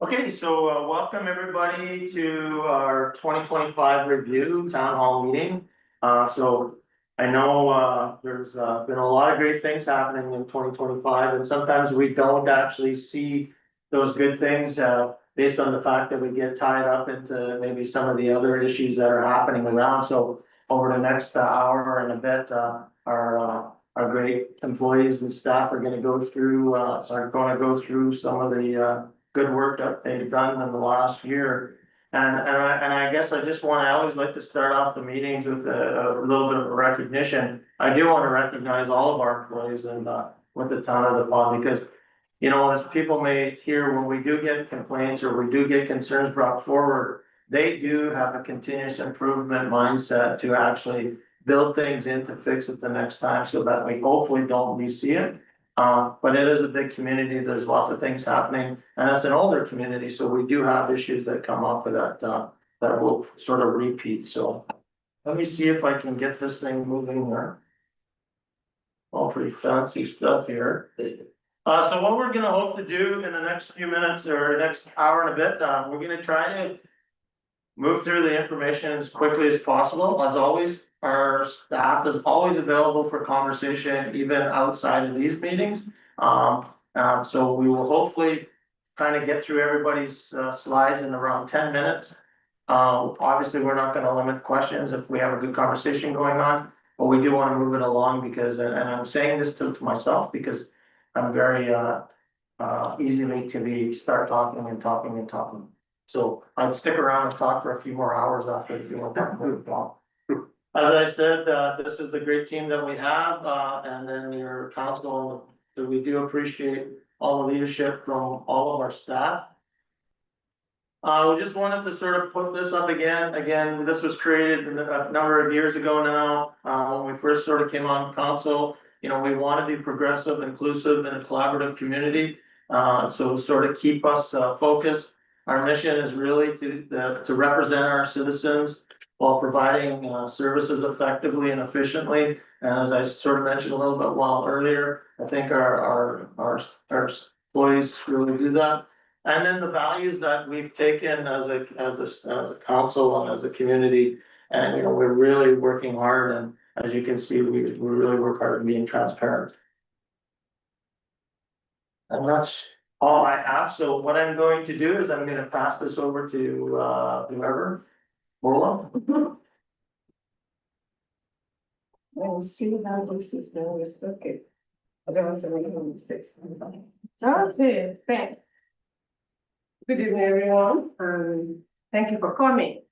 Okay, so welcome everybody to our 2025 review town hall meeting. So I know there's been a lot of great things happening in 2025, and sometimes we don't actually see those good things based on the fact that we get tied up into maybe some of the other issues that are happening around. So over the next hour and a bit, our great employees and staff are going to go through some of the good work that they've done in the last year. And I guess I always like to start off the meetings with a little bit of a recognition. I do want to recognize all of our employees and with the town of the pond, because as people may hear, when we do get complaints or we do get concerns brought forward, they do have a continuous improvement mindset to actually build things in to fix it the next time so that we hopefully don't re-see it. But it is a big community. There's lots of things happening, and it's an older community, so we do have issues that come up with that will sort of repeat. So let me see if I can get this thing moving here. All pretty fancy stuff here. So what we're gonna hope to do in the next few minutes or next hour and a bit, we're gonna try to move through the information as quickly as possible. As always, our staff is always available for conversation, even outside of these meetings. So we will hopefully kind of get through everybody's slides in around 10 minutes. Obviously, we're not going to limit questions if we have a good conversation going on, but we do want to move it along because, and I'm saying this to myself because I'm very easily to start talking and talking and talking. So I'd stick around and talk for a few more hours after if you want to move along. As I said, this is the great team that we have, and then your council. So we do appreciate all the leadership from all of our staff. We just wanted to sort of put this up again. Again, this was created a number of years ago now. When we first sort of came on council, we want to be progressive, inclusive, and a collaborative community. So sort of keep us focused. Our mission is really to represent our citizens while providing services effectively and efficiently. And as I sort of mentioned a little bit earlier, I think our employees really do that. And then the values that we've taken as a council and as a community, and we're really working hard. And as you can see, we really work hard at being transparent. And that's all I have. So what I'm going to do is I'm going to pass this over to whoever. Mola. We'll see how this is going. Okay. I don't want to make any mistakes. Okay, thanks. Good evening, everyone, and thank you for coming.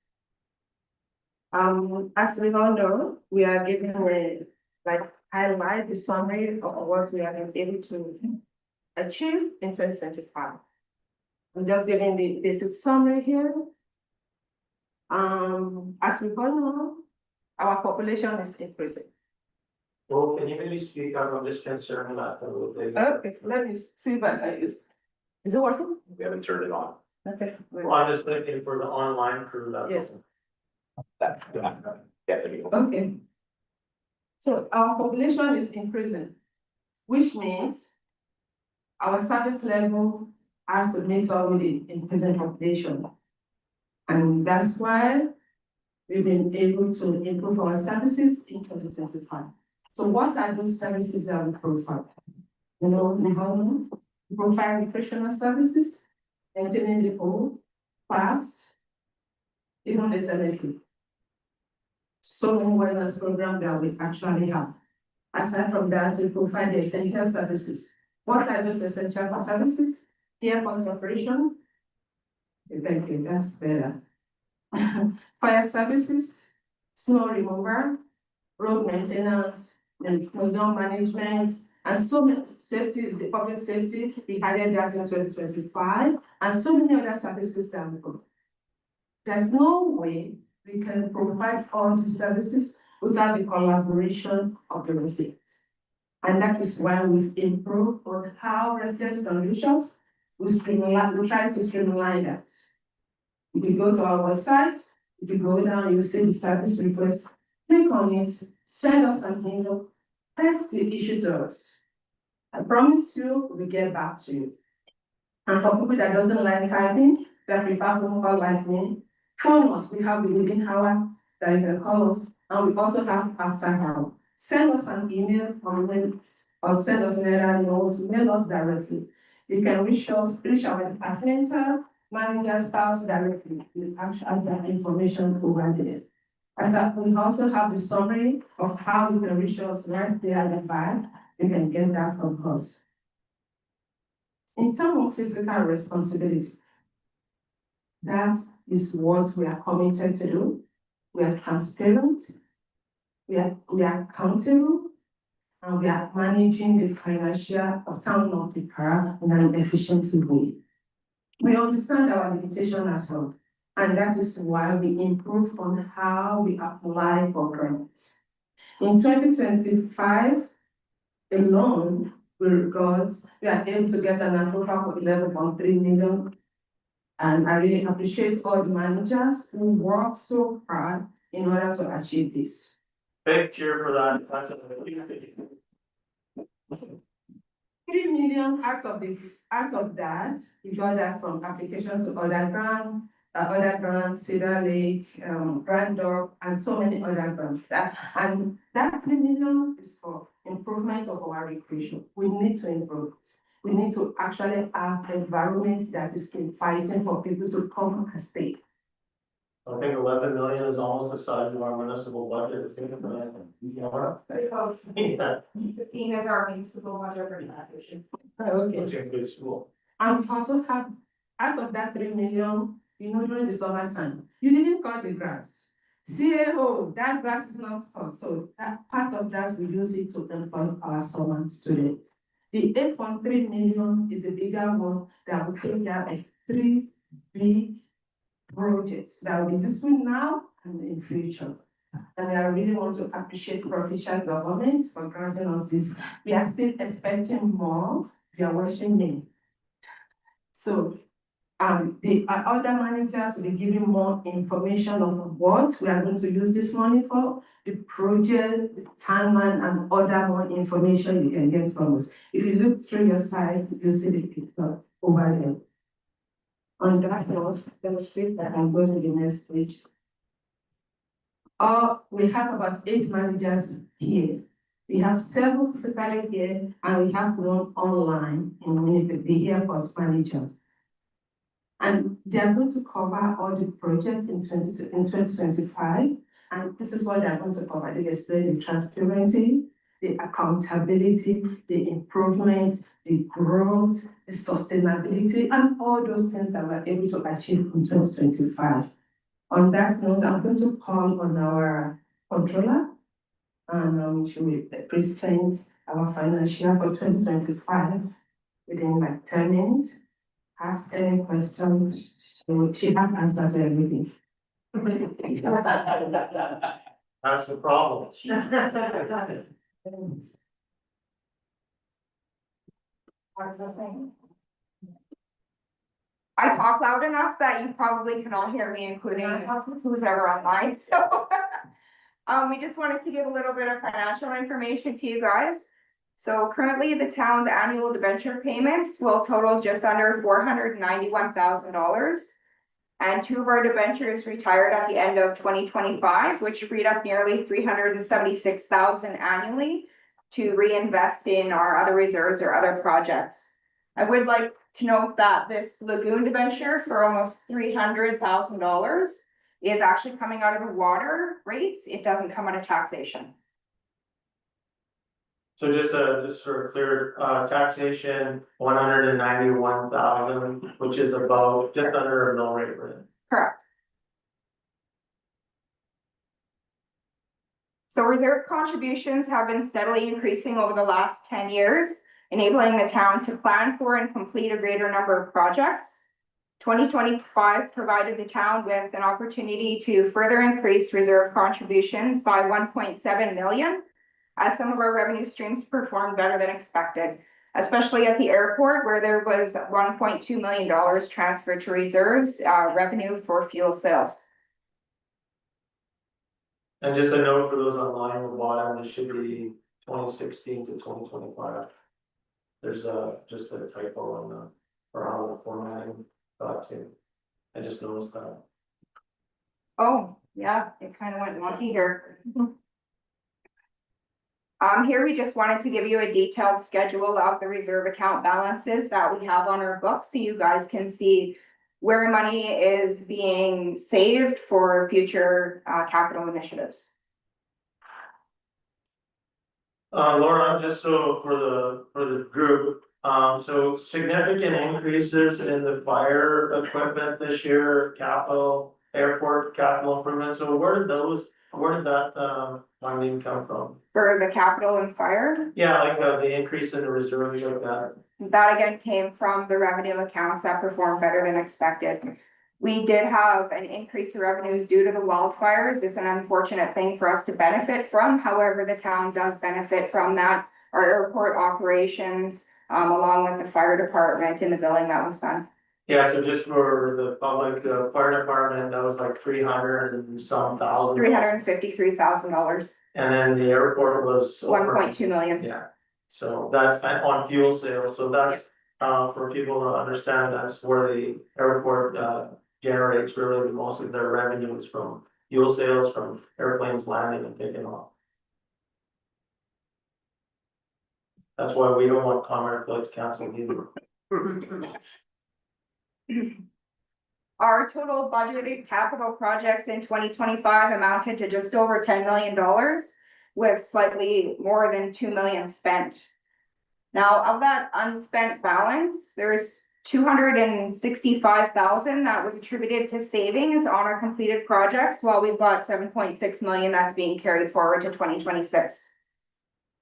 As we all know, we are giving highlight the summary of what we have been able to achieve in 2025. I'm just giving the basic summary here. As we all know, our population is increasing. Well, can you maybe speak up on this concern that a little bit? Okay, let me see if I can use. Is it working? We haven't turned it on. Okay. Well, I'm just looking for the online crew. Yes. Yes. Okay. So our population is increasing, which means our service level has to meet up with the increasing population. And that's why we've been able to improve our services in 2025. So what are those services that we provide? We provide recreational services, maintaining the home, parks, even the cemetery. So many wellness programs that we actually have. Aside from that, we provide the essential services. What are those essential services? Airport operation. Thank you, that's better. Fire services, snow removal, road maintenance, and museum management, and so many safety is the public safety. We added that in 2025, and so many other services that we provide. There's no way we can provide all the services without the collaboration of the residents. And that is why we've improved on how residents' conditions, we try to streamline that. If you go to our website, if you go down, you see the service request, click on it, send us an email, text the issue to us. I promise you, we'll get back to you. And for people that doesn't like typing, that prefer phone call like me, phone us. We have the within hour that you can call us, and we also have after hour. Send us an email or send us mail us directly. You can reach our departmental manager, staff directly. We actually have that information over there. We also have the summary of how you can reach us right there at the back. You can get that from us. In terms of physical responsibility, that is what we are committed to do. We are transparent, we are accountable, and we are managing the financial of town of the park in an efficient way. We understand our limitation as well, and that is why we improve on how we apply for grants. In 2025 alone, we are able to get an approval for 11.3 million. And I really appreciate all the managers who work so hard in order to achieve this. Big cheer for that. That's a 3 million out of that, we got that from applications to other grants, Cedar Lake, Brandorf, and so many other grants. That 3 million is for improvement of our recreation. We need to improve it. We need to actually have environment that is inviting for people to come and stay. I think 11 million is almost the size of our municipal budget. Very close. Yeah, 15 is our municipal budget for sanitation. Okay. which is a good school. And we also have, out of that 3 million, during the summertime, you didn't cut the grass. CAO, that grass is not cut, so that part of that, we use it to employ our summer students. The 8.3 million is a bigger one that will take care of 3 big projects that will be useful now and in future. And I really want to appreciate provincial government for granting us this. We are still expecting more. They are watching me. So, the other managers will be giving more information on what we are going to use this money for, the project, the timeline, and other more information you can get from us. If you look through your site, you see the picture over there. On that note, let me see that I'm going to the next page. We have about 8 managers here. We have 7 physically here, and we have 1 online in Winnipeg, the airport manager. And they are going to cover all the projects in 2025, and this is what they are going to cover. They explain the transparency, the accountability, the improvement, the growth, the sustainability, and all those things that we're able to achieve in 2025. On that note, I'm going to call on our controller, and she will present our financial for 2025 within like 10 minutes. Ask any questions, she has answered to everything. That's the problem. I talk loud enough that you probably can all hear me, including who's ever online, so. We just wanted to give a little bit of financial information to you guys. So currently, the town's annual debenture payments will total just under $491,000. And 2 of our debentures retired at the end of 2025, which freed up nearly $376,000 annually to reinvest in our other reserves or other projects. I would like to note that this lagoon debenture for almost $300,000 is actually coming out of the water rates. It doesn't come out of taxation. So just for clear, taxation, 191,000, which is about just under a mill rate, right? Correct. So reserve contributions have been steadily increasing over the last 10 years, enabling the town to plan for and complete a greater number of projects. 2025 provided the town with an opportunity to further increase reserve contributions by 1.7 million, as some of our revenue streams performed better than expected, especially at the airport, where there was $1.2 million transferred to reserves revenue for fuel sales. And just a note for those online, the bottom, it should be 2016 to 2025. There's just a typo on or how the formatting got to. I just noticed that. Oh, yeah, it kind of went wonky here. Here we just wanted to give you a detailed schedule of the reserve account balances that we have on our books, so you guys can see where money is being saved for future capital initiatives. Laura, just so for the group, so significant increases in the fire equipment this year, capital, airport capital improvements, so where did that funding come from? For the capital and fire, Yeah, like the increase in the reserves like that. that again came from the revenue accounts that performed better than expected. We did have an increase in revenues due to the wildfires. It's an unfortunate thing for us to benefit from. However, the town does benefit from that. Our airport operations, along with the fire department and the billing that was done. Yeah, so just for the public, the fire department, that was like 300 and some thousand. $353,000, And then the airport was. over- 1.2 million. Yeah, so that's on fuel sales, so that's, for people to understand, that's where the airport, generates really most of their revenues from fuel sales, from airplanes landing and taking off. That's why we don't want Commerce flights canceled either. Our total budgeted capital projects in 2025 amounted to just over $10 million, with slightly more than 2 million spent. Now, of that unspent balance, there's 265,000 that was attributed to savings on our completed projects, while we've got 7.6 million that's being carried forward to 2026.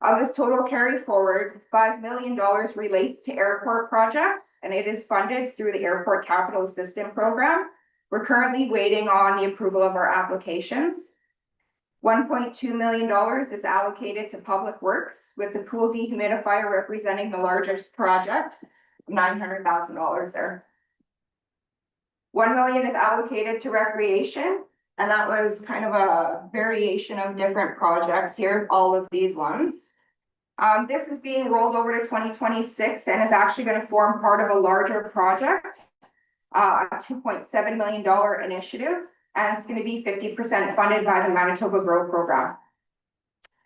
Of this total carry forward, $5 million relates to airport projects, and it is funded through the Airport Capital Assistance Program. We're currently waiting on the approval of our applications. $1.2 million is allocated to Public Works, with the pool dehumidifier representing the largest project, $900,000 there. $1 million is allocated to recreation, and that was kind of a variation of different projects here, all of these ones. This is being rolled over to 2026 and is actually going to form part of a larger project, a $2.7 million initiative, and it's going to be 50% funded by the Manitoba Grow Program.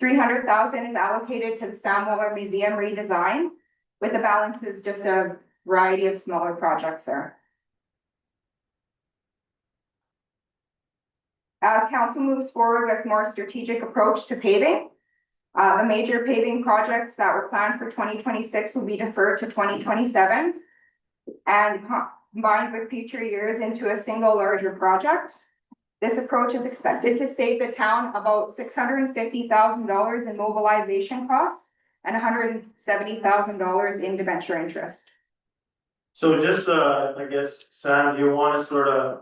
$300,000 is allocated to the Sam Weller Museum redesign, with the balances just a variety of smaller projects there. As council moves forward with more strategic approach to paving, the major paving projects that were planned for 2026 will be deferred to 2027 and combined with future years into a single larger project. This approach is expected to save the town about $650,000 in mobilization costs and $170,000 in debenture interest. So just, I guess, Sam, do you want to sort of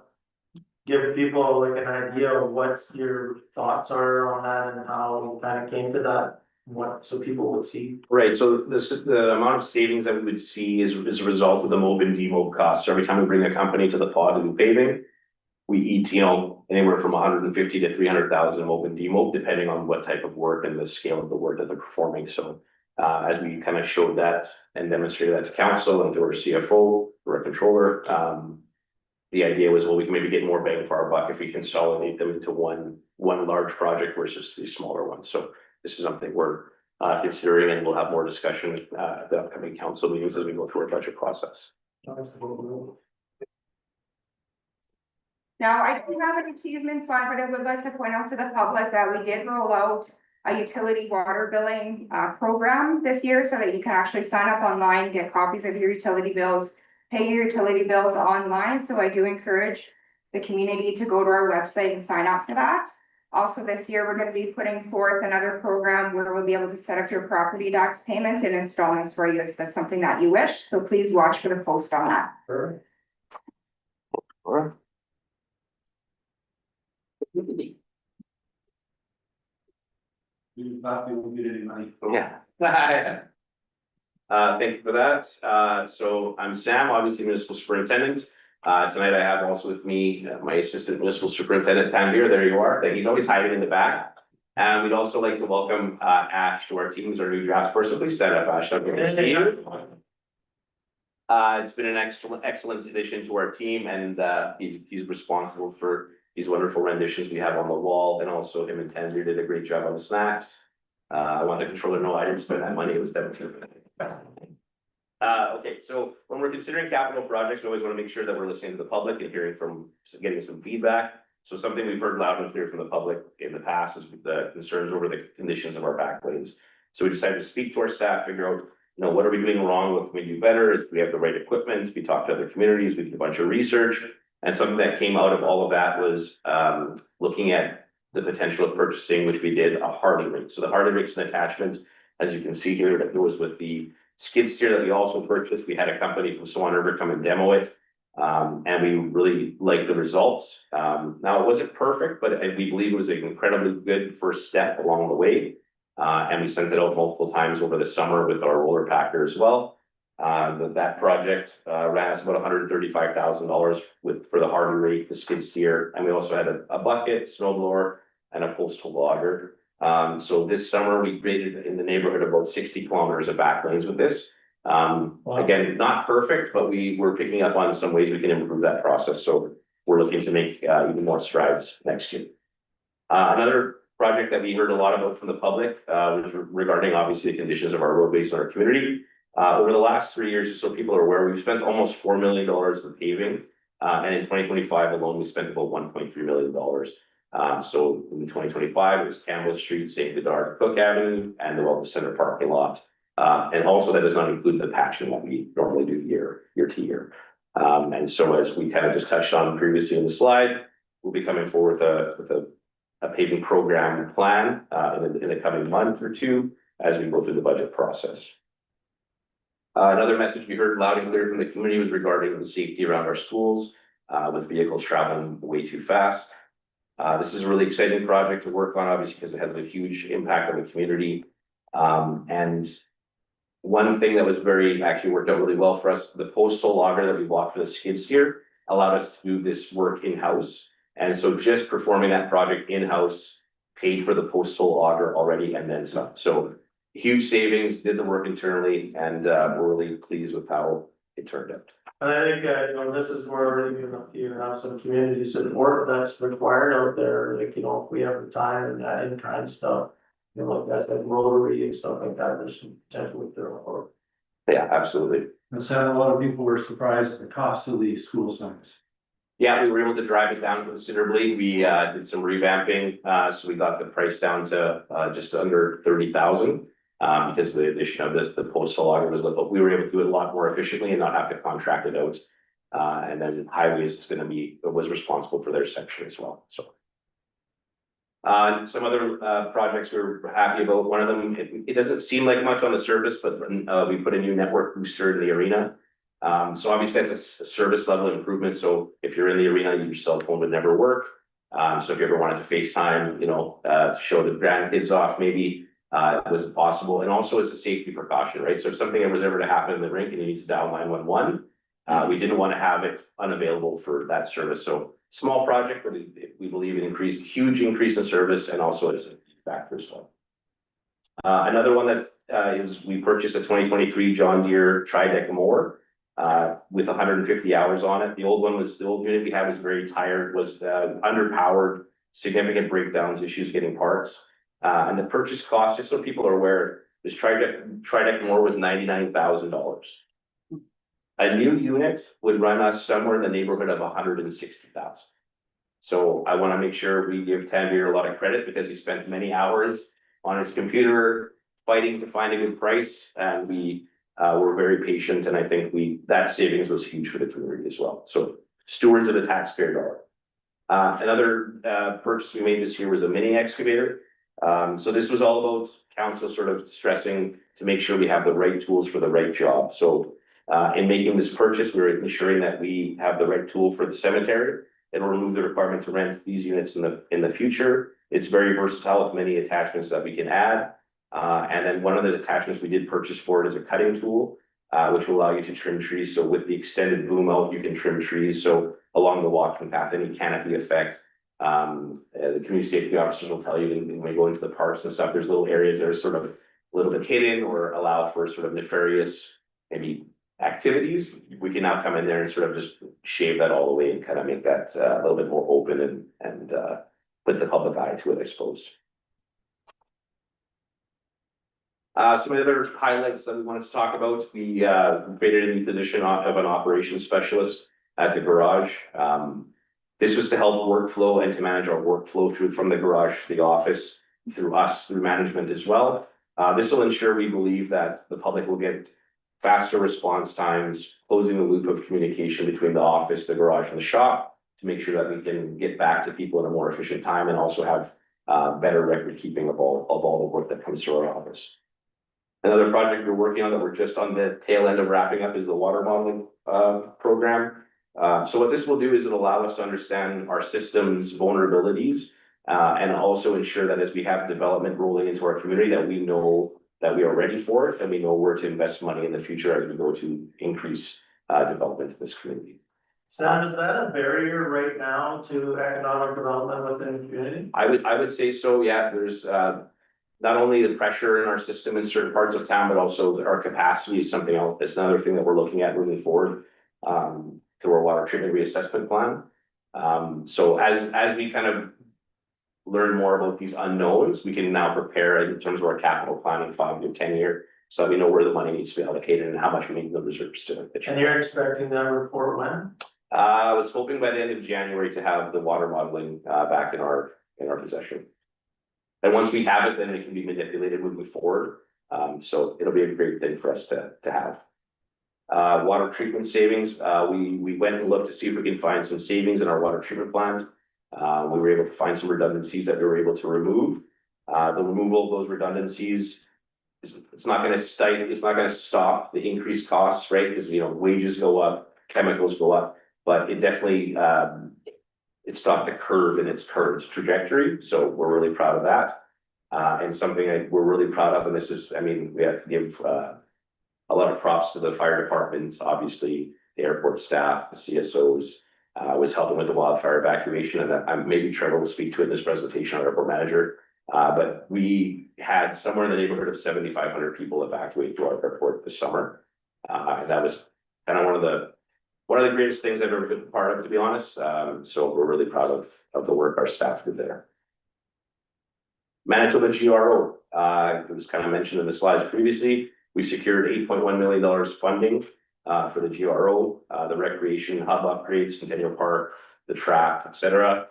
give people like an idea of what your thoughts are on that and how you kind of came to that? What, so people would see? Right, so the amount of savings that we would see is a result of the mob and demob costs. So every time we bring a company to the pod to do paving, we eat, anywhere from 150 to 300,000 in mob and demob, depending on what type of work and the scale of the work that they're performing. So as we kind of showed that and demonstrated that to council and to our CFO, or our controller, the idea was, well, we can maybe get more bang for our buck if we consolidate them into one large project versus these smaller ones. So this is something we're considering, and we'll have more discussion at the upcoming council meetings as we go through our budget process. Now, I don't have an achievement slide, but I would like to point out to the public that we did roll out a utility water billing program this year, so that you can actually sign up online, get copies of your utility bills, pay your utility bills online. So I do encourage the community to go to our website and sign up for that. Also this year, we're going to be putting forth another program where we'll be able to set up your property tax payments and installments for you if that's something that you wish. So please watch for the post on that. Sure. Alright. You thought we won't get any money. Yeah. Thank you for that. So I'm Sam, obviously municipal superintendent. Tonight I have also with me my assistant municipal superintendent, Tanvir. There you are. He's always hiding in the back. And we'd also like to welcome Ash to our team, our new drafts person. Please stand up, Ash. I'm going to see you. It's been an excellent addition to our team, and he's responsible for these wonderful renditions we have on the wall, and also him and Tanvir did a great job on the snacks. I want the controller to know I didn't spend that money, it was them too. Okay, so when we're considering capital projects, we always want to make sure that we're listening to the public and hearing getting some feedback. So something we've heard loud and clear from the public in the past is the concerns over the conditions of our back lanes. So we decided to speak to our staff, figure out, what are we doing wrong? What can we do better? Is we have the right equipment? We talked to other communities, we did a bunch of research. And something that came out of all of that was looking at the potential of purchasing, which we did, a Harley rig. So the Harley rig's an attachment, as you can see here, that goes with the skid steer that we also purchased. We had a company from Swan River come and demo it. And we really liked the results. Now it wasn't perfect, but we believe it was an incredibly good first step along the way. And we sent it out multiple times over the summer with our roller packer as well. That project ran us about $135,000 for the Harley rig, the skid steer, and we also had a bucket, snow blower, and a postal logger. So this summer we graded in the neighborhood about 60 kilometers of back lanes with this. Again, not perfect, but we were picking up on some ways we can improve that process. So we're looking to make even more strides next year. Another project that we heard a lot about from the public was regarding obviously the conditions of our roadways in our community. Over the last 3 years, just so people are aware, we've spent almost $4 million in paving. And in 2025 alone, we spent about $1.3 million. So in 2025, it was Campbell Street, St. Godard, Cook Avenue, and the Wellness Center parking lot. And also that does not include the patching that we normally do year to year. And so as we kind of just touched on previously in the slide, we'll be coming forward with a paving program plan in the coming month or two as we go through the budget process. Another message we heard loud and clear from the community was regarding the safety around our schools with vehicles traveling way too fast. This is a really exciting project to work on, obviously, because it has a huge impact on the community. And one thing that was actually worked out really well for us, the postal logger that we bought for the skid steer allowed us to do this work in-house. And so just performing that project in-house paid for the postal logger already and then some. So huge savings, did the work internally, and we're really pleased with how it turned out. And I think, this is where you have some community support that's required out there, like, if we have the time and that in-kind stuff. Like that's like Rotary and stuff like that, there's some potential with their work. Yeah, absolutely. And so a lot of people were surprised at the cost of the school signs. Yeah, we were able to drive it down considerably. We did some revamping, so we got the price down to just under 30,000. Because the addition of the postal logger was, but we were able to do it a lot more efficiently and not have to contract it out. And then highways was responsible for their section as well, so. Some other projects we were happy about. One of them, it doesn't seem like much on the surface, but we put a new network booster in the arena. So obviously that's a service level improvement. So if you're in the arena, your cell phone would never work. So if you ever wanted to FaceTime, to show the grandkids off, maybe it wasn't possible. And also it's a safety precaution, right? So if something was ever to happen in the rink and you need to dial 911, we didn't want to have it unavailable for that service. So small project, but we believe it huge increase in service, and also it's a factor as well. Another one that is we purchased a 2023 John Deere Tri-Deck mower with 150 hours on it. The old unit we had was very tired, was underpowered, significant breakdowns, issues getting parts. And the purchase cost, just so people are aware, this Tri-Deck mower was $99,000. A new unit would run us somewhere in the neighborhood of 160,000. So I want to make sure we give Tanvir a lot of credit because he spent many hours on his computer fighting to find a good price, and we were very patient. And I think that savings was huge for the community as well. So stewards of the taxpayer dollar. Another purchase we made this year was a mini excavator. So this was all about council sort of stressing to make sure we have the right tools for the right job. So in making this purchase, we were ensuring that we have the right tool for the cemetery. It'll remove the requirement to rent these units in the future. It's very versatile with many attachments that we can add. And then one of the attachments we did purchase for it is a cutting tool, which will allow you to trim trees. So with the extended boom out, you can trim trees. So along the walking path, any canopy effect. The community safety officers will tell you when we go into the parks and stuff, there's little areas that are sort of a little bit hidden or allow for sort of nefarious, maybe activities, we can now come in there and sort of just shave that all away and kind of make that a little bit more open and put the public eye to it, I suppose. Some of the other highlights that we wanted to talk about, we created a new position of an operations specialist at the garage. This was to help workflow and to manage our workflow through from the garage to the office, through us, through management as well. This will ensure, we believe, that the public will get faster response times, closing the loop of communication between the office, the garage, and the shop, to make sure that we can get back to people in a more efficient time and also have better record keeping of all the work that comes through our office. Another project we're working on that we're just on the tail end of wrapping up is the water modeling program. So what this will do is it'll allow us to understand our system's vulnerabilities and also ensure that as we have development rolling into our community, that we know that we are ready for it and we know where to invest money in the future as we go to increase development in this community. Sam, is that a barrier right now to economic development within the community? I would say so, yeah. There's not only the pressure in our system in certain parts of town, but also our capacity is something else. It's another thing that we're looking at moving forward through our water treatment reassessment plan. So as we kind of learn more about these unknowns, we can now prepare in terms of our capital planning 5 to 10 year, so that we know where the money needs to be allocated and how much we need the reserves to. And you're expecting that report when? I was hoping by the end of January to have the water modeling back in our possession. And once we have it, then it can be manipulated moving forward. So it'll be a great thing for us to have. Water treatment savings, we went and looked to see if we can find some savings in our water treatment plant. We were able to find some redundancies that we were able to remove. The removal of those redundancies, it's not gonna stop the increased costs, right? Because, you know, wages go up, chemicals go up, but it definitely, it stopped the curve in its current trajectory. So we're really proud of that. And something that we're really proud of, and this is, I mean, we have to give a lot of props to the fire department, obviously, the airport staff, the CSOs, was helping with the wildfire evacuation, and maybe Trevor will speak to it in this presentation, our airport manager. But we had somewhere in the neighborhood of 7,500 people evacuate to our airport this summer. And that was kind of one of the greatest things I've ever been part of, to be honest. So we're really proud of the work our staff did there. Manitoba GRO, it was kind of mentioned in the slides previously. We secured $8.1 million funding for the GRO, the recreation hub upgrades, Centennial Park, the trap, etc.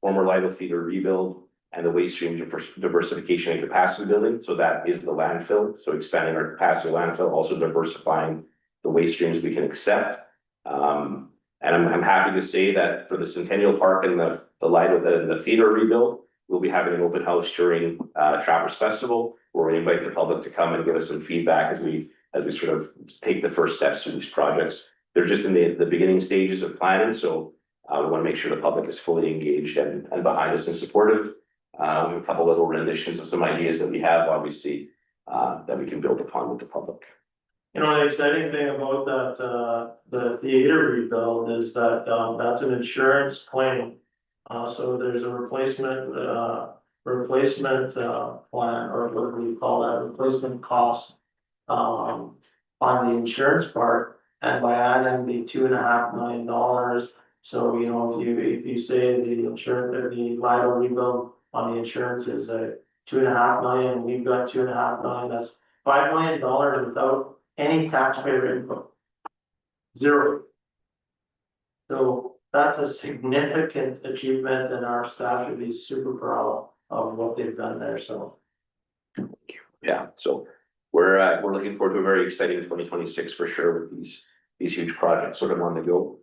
Former Lidle feeder rebuild, and the waste stream diversification and capacity building. So that is the landfill. So expanding our capacity landfill, also diversifying the waste streams we can accept. And I'm happy to say that for the Centennial Park and the Lidle, the feeder rebuild, we'll be having an open house during Trappers Festival, where we invite the public to come and give us some feedback as we sort of take the first steps through these projects. They're just in the beginning stages of planning, so we want to make sure the public is fully engaged and behind us and supportive. We have a couple little renditions of some ideas that we have, obviously, that we can build upon with the public. You know, the exciting thing about that, the theater rebuild is that, that's an insurance claim. So there's a replacement plan, or what do you call that, replacement cost. On the insurance part, and by adding the $2.5 million. So, you know, if you say the insurance, or the Lidle rebuild on the insurance is $2.5 million, we've got $2.5 million, that's $5 million without any taxpayer input. Zero. So that's a significant achievement, and our staff should be super proud of what they've done there, so. Yeah, so we're looking forward to a very exciting 2026 for sure with these huge projects sort of on the go.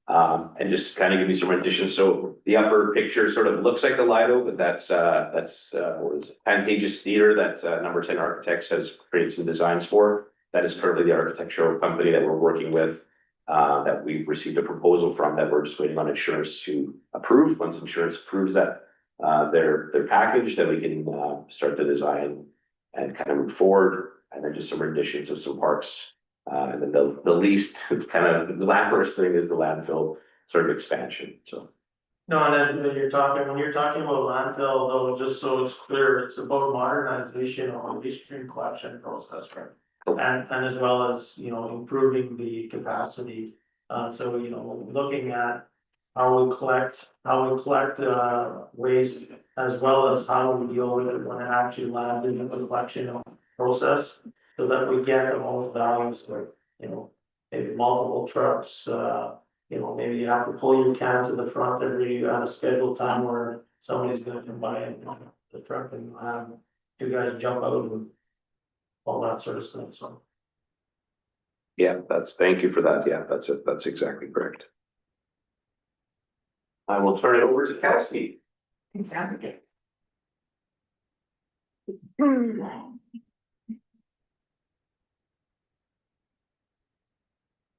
And just to kind of give you some additions, so the upper picture sort of looks like the Lido, but that's what is it? Pantages Theater that Number 10 Architects has created some designs for. That is currently the architectural company that we're working with, that we've received a proposal from, that we're just waiting on insurance to approve. Once insurance approves that their package, then we can start the design and kind of move forward. And then just some renditions of some parks. And then the least kind of glamorous thing is the landfill sort of expansion, so. No, and then when you're talking about landfill, though, just so it's clear, it's about modernization of the waste stream collection process, right? And as well as, improving the capacity. So, looking at how we collect, waste, as well as how we deal with it when it actually lands in the collection process. So that we get the most value, so, maybe multiple trucks, maybe you have to pull your can to the front every, at a scheduled time where somebody's gonna come by and the truck and have two guys jump out and all that sort of stuff, so. Yeah, thank you for that. Yeah, that's it. That's exactly correct. I will turn it over to Kelsey. Exactly.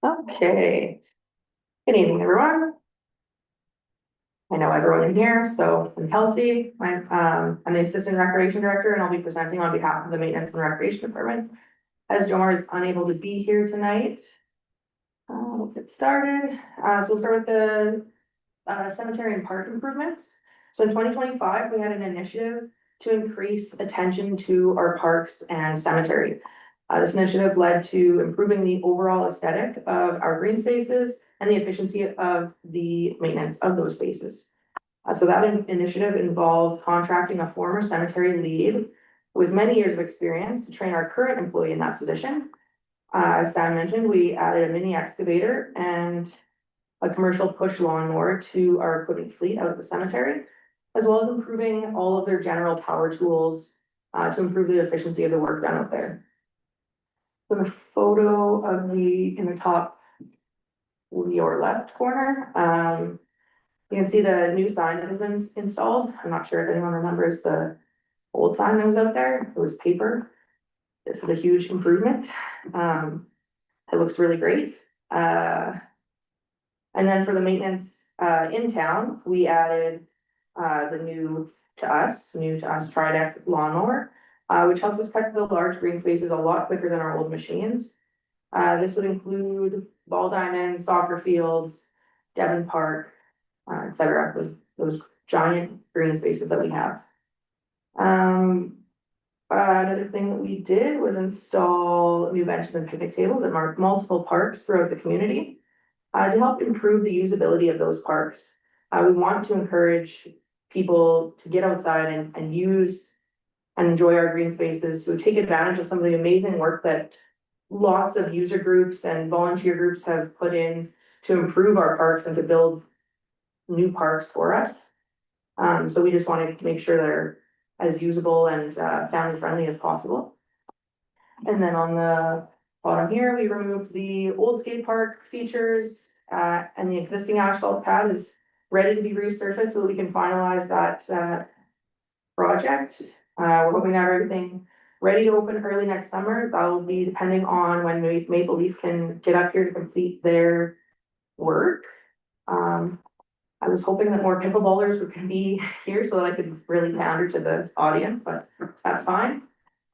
Okay. Good evening, everyone. I know everyone in here, so I'm Kelsey, I'm the Assistant Recreation Director, and I'll be presenting on behalf of the Maintenance and Recreation Department. As Jomar is unable to be here tonight. We'll get started, so we'll start with the cemetery and park improvements. So in 2025, we had an initiative to increase attention to our parks and cemetery. This initiative led to improving the overall aesthetic of our green spaces and the efficiency of the maintenance of those spaces. So that initiative involved contracting a former cemetery lead with many years of experience to train our current employee in that position. As Sam mentioned, we added a mini excavator and a commercial push lawnmower to our equipment fleet out at the cemetery, as well as improving all of their general power tools to improve the efficiency of the work done out there. So the photo of in the top, your left corner, you can see the new sign that has been installed. I'm not sure if anyone remembers the old sign that was out there. It was paper. This is a huge improvement. It looks really great. And then for the maintenance in town, we added the new to us Trideck lawnmower, which helps us cut the large green spaces a lot quicker than our old machines. This would include ball diamonds, soccer fields, Devon Park, etc. Those giant green spaces that we have. Another thing that we did was install new benches and picnic tables at multiple parks throughout the community to help improve the usability of those parks. We want to encourage people to get outside and use and enjoy our green spaces, to take advantage of some of the amazing work that lots of user groups and volunteer groups have put in to improve our parks and to build new parks for us. So we just want to make sure they're as usable and family friendly as possible. And then on the bottom here, we removed the old skate park features and the existing asphalt pad is ready to be resurfaced so that we can finalize that project. We're hoping to have everything ready to open early next summer. That will be depending on when Maple Leaf can get up here to complete their work. I was hoping that more pickleballers were gonna be here so that I could really pander to the audience, but that's fine.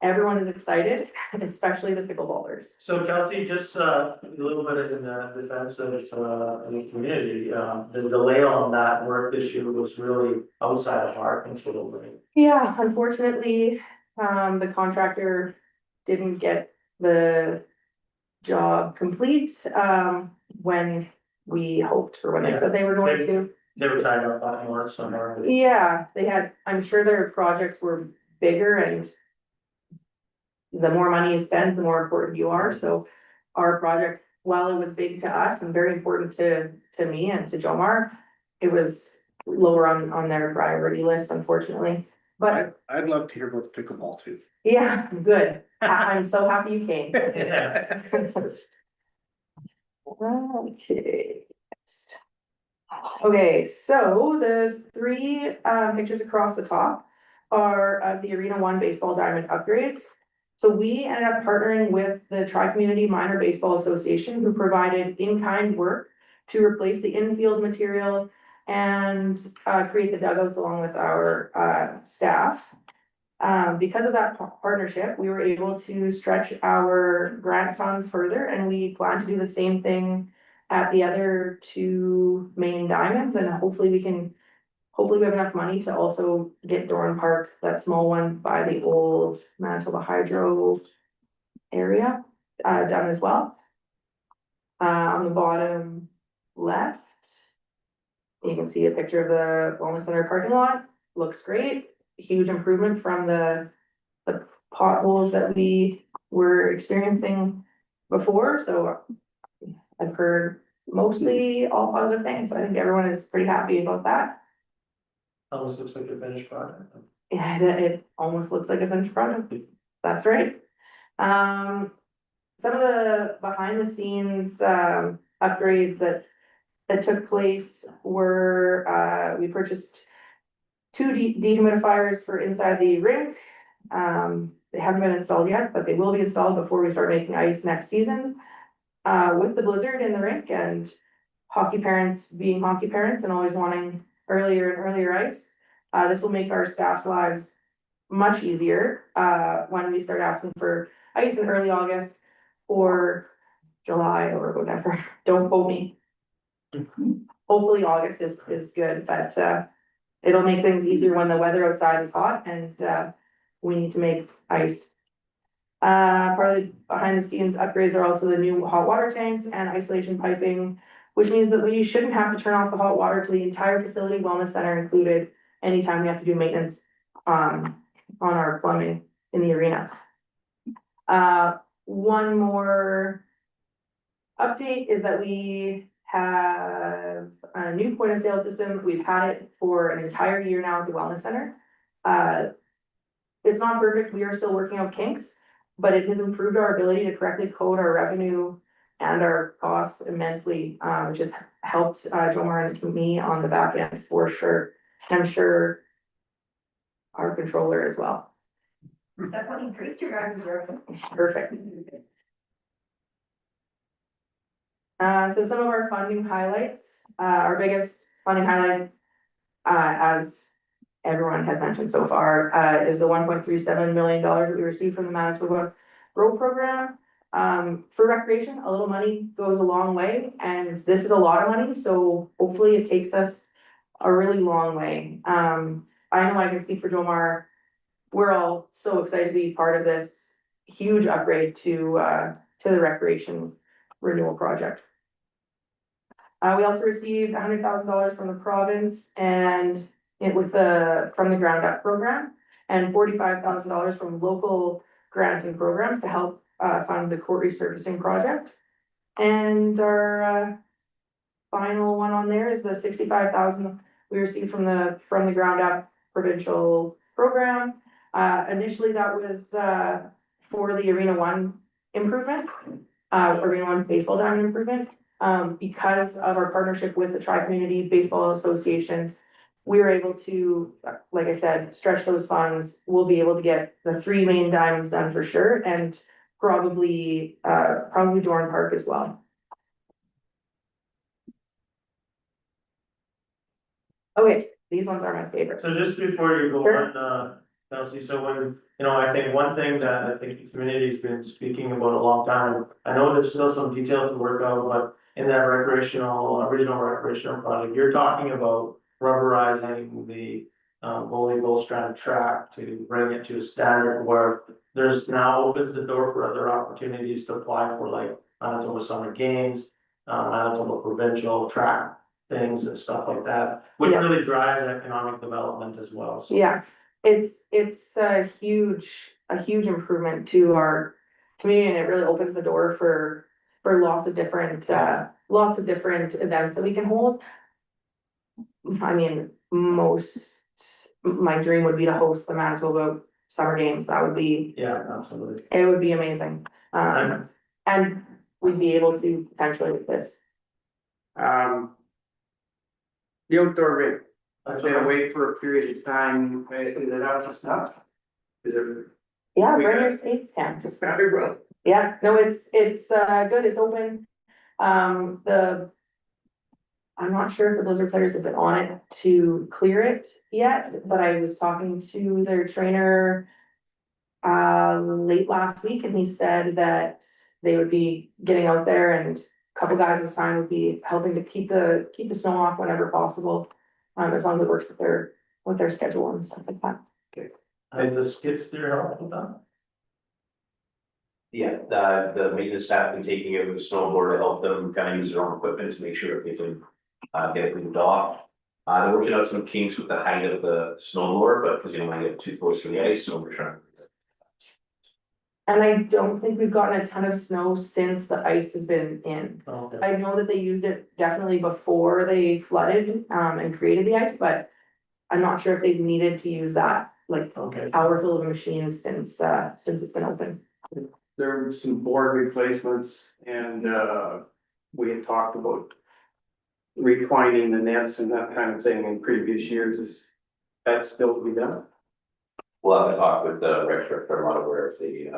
Everyone is excited, especially the pickleballers. So Kelsey, just a little bit in the defense of the community, the delay on that work this year was really outside of our control, right? Yeah, unfortunately, the contractor didn't get the job complete, when we hoped, or when they said they were going to. They were tied up on north somewhere. Yeah, I'm sure their projects were bigger, and the more money you spend, the more important you are. So our project, while it was big to us and very important to me and to Jomar, it was lower on their priority list, unfortunately. But I'd love to hear about the pickleball too. yeah, good. I'm so happy you came. Yeah. Okay. Next. Okay, so the three pictures across the top are of the Arena One baseball diamond upgrades. So we ended up partnering with the Tri-Community Minor Baseball Association, who provided in-kind work to replace the infield material and create the dugouts along with our staff. Because of that partnership, we were able to stretch our grant funds further, and we plan to do the same thing at the other two main diamonds, and hopefully we have enough money to also get Doran Park, that small one by the old Manitoba Hydro, area, done as well. On the bottom left, you can see a picture of the wellness center parking lot, looks great, huge improvement from the potholes that we were experiencing before, so I've heard mostly all positive things, so I think everyone is pretty happy about that. Almost looks like a finished product. Yeah, it almost looks like a finished project, that's right. Some of the behind the scenes, upgrades that took place were, we purchased two dehumidifiers for inside the rink. They haven't been installed yet, but they will be installed before we start making ice next season. With the blizzard in the rink and hockey parents being hockey parents and always wanting earlier and earlier ice, this will make our staff's lives much easier, when we start asking for ice in early August or July or whatever, don't quote me. Hopefully August is good, but, it'll make things easier when the weather outside is hot and, we need to make ice. Part of the behind the scenes upgrades are also the new hot water tanks and isolation piping, which means that we shouldn't have to turn off the hot water to the entire facility, wellness center included, anytime we have to do maintenance, on our plumbing in the arena. One more update is that we have a new point of sale system. We've had it for an entire year now at the wellness center. It's not perfect. We are still working out kinks, but it has improved our ability to correctly code our revenue and our costs immensely, which has helped Jomar and me on the back end for sure. I'm sure our controller as well. Definitely increased your guys' revenue. Perfect. So some of our funding highlights, our biggest funding highlight, as everyone has mentioned so far, is the $1.37 million that we received from the Manitoba Road Program. For recreation, a little money goes a long way, and this is a lot of money, so hopefully it takes us a really long way. I know I can speak for Jomar. We're all so excited to be part of this huge upgrade to the recreation renewal project. We also received $100,000 from the province and it was from the Ground Up program, and $45,000 from local granting programs to help fund the court resurfacing project. And our final one on there is the $65,000 we received from the Ground Up provincial program. Initially that was for the Arena One improvement, Arena One baseball diamond improvement. Because of our partnership with the Tri-Community Baseball Association, we were able to, like I said, stretch those funds. We'll be able to get the 3 main diamonds done for sure, and probably Dorn Park as well. Okay, these ones are my favorite. So just before you go Sure. on, Kelsey, so when, I think one thing that I think the community's been speaking about a long time, I know there's still some details to work out, but in that original recreational project, you're talking about rubberizing the volleyball strand track to bring it to a standard where there's now opens the door for other opportunities to apply for like Manitoba Summer Games, Manitoba Provincial track things and stuff like that, which Yeah. really drives economic development as well. So Yeah, it's a huge improvement to our community, and it really opens the door for lots of different events that we can hold. I mean, my dream would be to host the Manitoba Summer Games. That would be, yeah, absolutely. it would be amazing. And we'd be able to potentially with this. The outdoor rink, That's I've been what away for a period of time, is it out of stuff? Is it? Yeah, We bring your got- skates down. Very well. Yeah, no, it's good, it's open. I'm not sure if the Blizzard players have been on it to clear it yet, but I was talking to their trainer late last week, and he said that they would be getting out there, and a couple guys at a time would be helping to keep the snow off whenever possible. As long as it works with their schedule and stuff like that. And the skid steer help with that? Yeah, the maintenance staff been taking it with the snowboard to help them kind of use their own equipment to make sure that they can get it moved off. They're working out some kinks with the height of the snowboard, but because you don't want to get too close to the ice, so we're trying. And I don't think we've gotten a ton of snow since the ice has been in. Okay. I know that they used it definitely before they flooded, and created the ice, but I'm not sure if they've needed to use that, like, Okay. powerful of a machine since it's been open. There were some board replacements and, we had talked about retwining the nets and that kind of thing in previous years. Is that still to be done? We'll have to talk with the rec director, a lot of where if they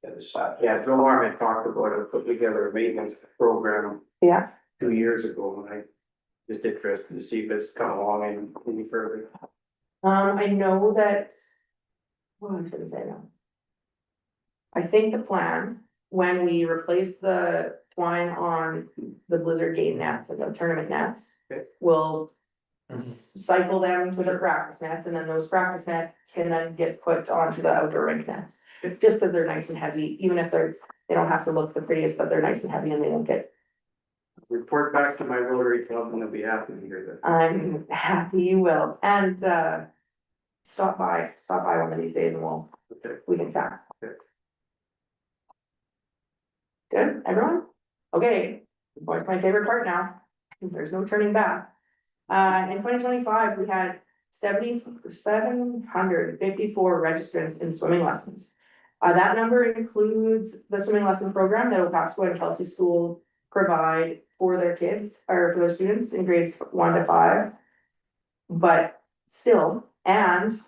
get the staff. Yeah, Joe Arm had talked about it, put together a maintenance program Yeah, 2 years ago, and I just interested to see if it's come along any further. I know that. Well, I shouldn't say no. I think the plan, when we replace the twine on the blizzard gate nets, like the tournament nets. Okay. We'll Mhm. cycle them to the practice nets, and then those practice nets can then get put onto the outdoor rink nets. Just because they're nice and heavy, even if they don't have to look the prettiest, but they're nice and heavy and they won't get. Report back to my Rotary Club and they'll be happy to hear that. I'm happy you will, and stop by one of these days and Okay. we can chat. Okay. Good, everyone? Okay, what's my favorite part now? There's no turning back. In 2025, we had 7,754 registrants in swimming lessons. That number includes the swimming lesson program that Opasco and Kelsey School provide for their kids, or for their students in grades 1 to 5. But still, and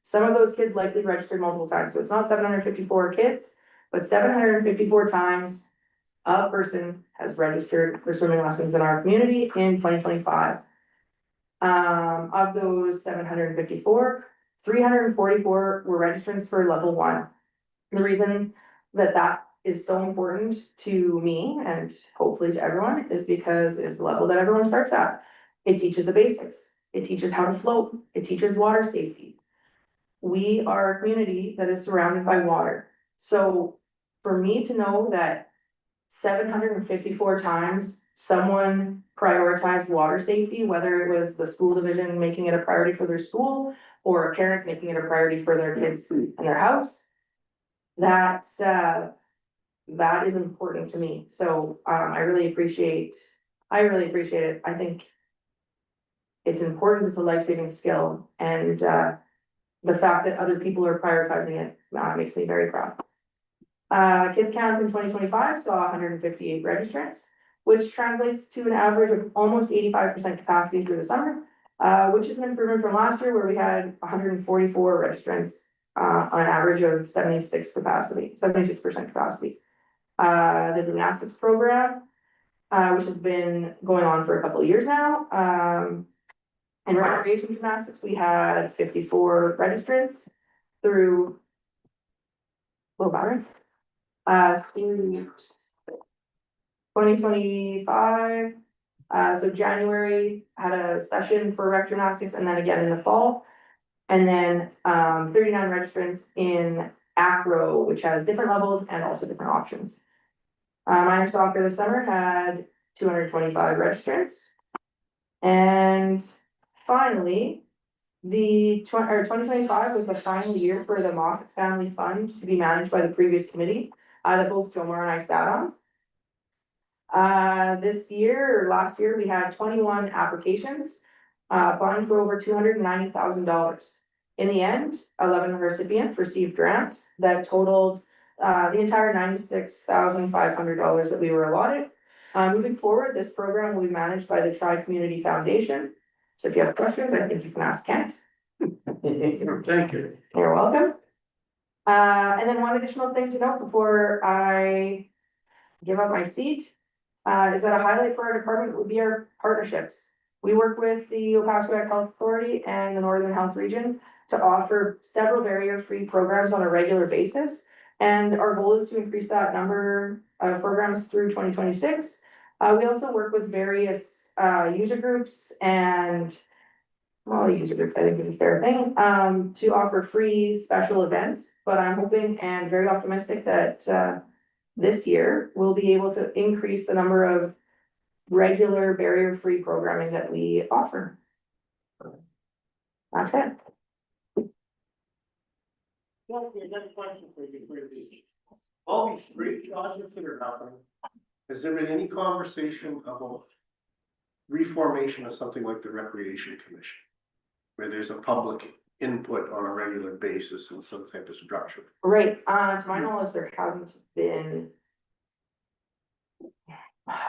some of those kids likely registered multiple times, so it's not 754 kids, but 754 times a person has registered for swimming lessons in our community in 2025. Of those 754, 344 were registrants for level 1. The reason that is so important to me and hopefully to everyone is because it's the level that everyone starts at. It teaches the basics. It teaches how to float. It teaches water safety. We are a community that is surrounded by water. So for me to know that 754 times someone prioritized water safety, whether it was the school division making it a priority for their school or a parent making it a priority for their kids in their house, that is important to me. So I really appreciate it. I think it's important. It's a life-saving skill, and the fact that other people are prioritizing it makes me very proud. Kids Camp in 2025 saw 158 registrants, which translates to an average of almost 85% capacity through the summer, which is an improvement from last year where we had 144 registrants on an average of 76% capacity. The gymnastics program, which has been going on for a couple of years now. In recreation gymnastics, we had 54 registrants through. Through 2025. So January had a session for rec gymnastics and then again in the fall. And then 39 registrants in acro, which has different levels and also different options. Minor soccer this summer had 225 registrants. And finally, the 2025 was the final year for the Moffat Family Fund to be managed by the previous committee that both Jomar and I sat on. This year, or last year, we had 21 applications, applying for over $290,000. In the end, 11 recipients received grants that totaled the entire $96,500 that we were allotted. Moving forward, this program will be managed by the Tri-Community Foundation. So if you have questions, I think you can ask Kent. Thank you. You're welcome. And then one additional thing to note before I give up my seat, is that a highlight for our department would be our partnerships. We work with the Opaskwayak Health Authority and the Northern Health Region to offer several barrier-free programs on a regular basis. And our goal is to increase that number of programs through 2026. We also work with various user groups and well, user groups, I think is a fair thing, to offer free special events, but I'm hoping and very optimistic that, this year we'll be able to increase the number of regular barrier-free programming that we offer. That's it. All these great projects that are happening, has there been any conversation about reformation of something like the Recreation Commission? Where there's a public input on a regular basis in some type of structure? Right, to my knowledge, there hasn't been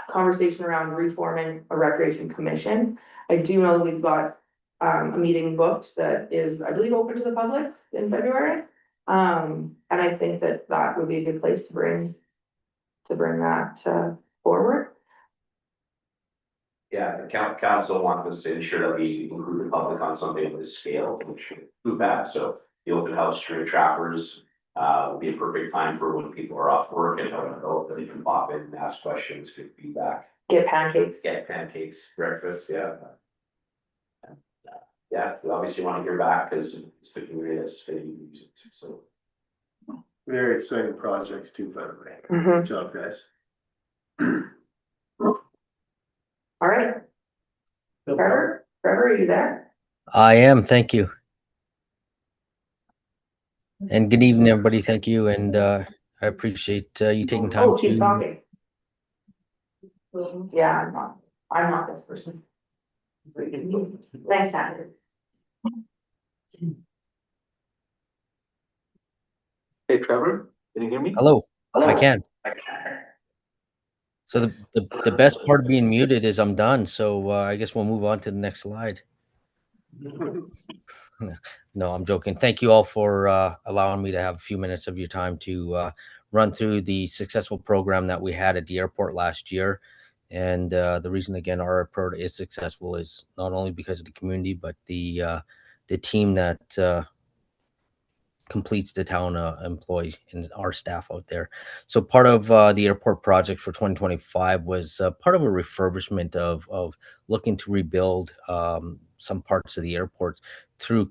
conversation around reforming a recreation commission. I do know we've got a meeting booked that is, I believe, open to the public in February. And I think that that would be a good place to bring that forward. Yeah, the council wants us to ensure that we include the public on something of this scale, which move back, so the open house string trappers. Would be a perfect time for when people are off work and don't know that they can pop in and ask questions, get feedback, Get pancakes. get pancakes, breakfast, yeah. Yeah, we obviously want to hear back because it's the community that's fitting music, so. Very exciting projects too, by the way. Mhm. Good job, guys. All right, Trevor, are you there? I am, thank you. And good evening, everybody. Thank you, and I appreciate you taking time Oh, she's to. talking. Yeah, I'm not this person. Thanks, Natalie. Hey Trevor, can you hear me? Hello, I can. So the best part of being muted is I'm done. So I guess we'll move on to the next slide. No, I'm joking. Thank you all for allowing me to have a few minutes of your time to run through the successful program that we had at the airport last year. And the reason, again, our airport is successful is not only because of the community, but the team that completes the town employee and our staff out there. So part of the airport project for 2025 was part of a refurbishment of looking to rebuild some parts of the airport through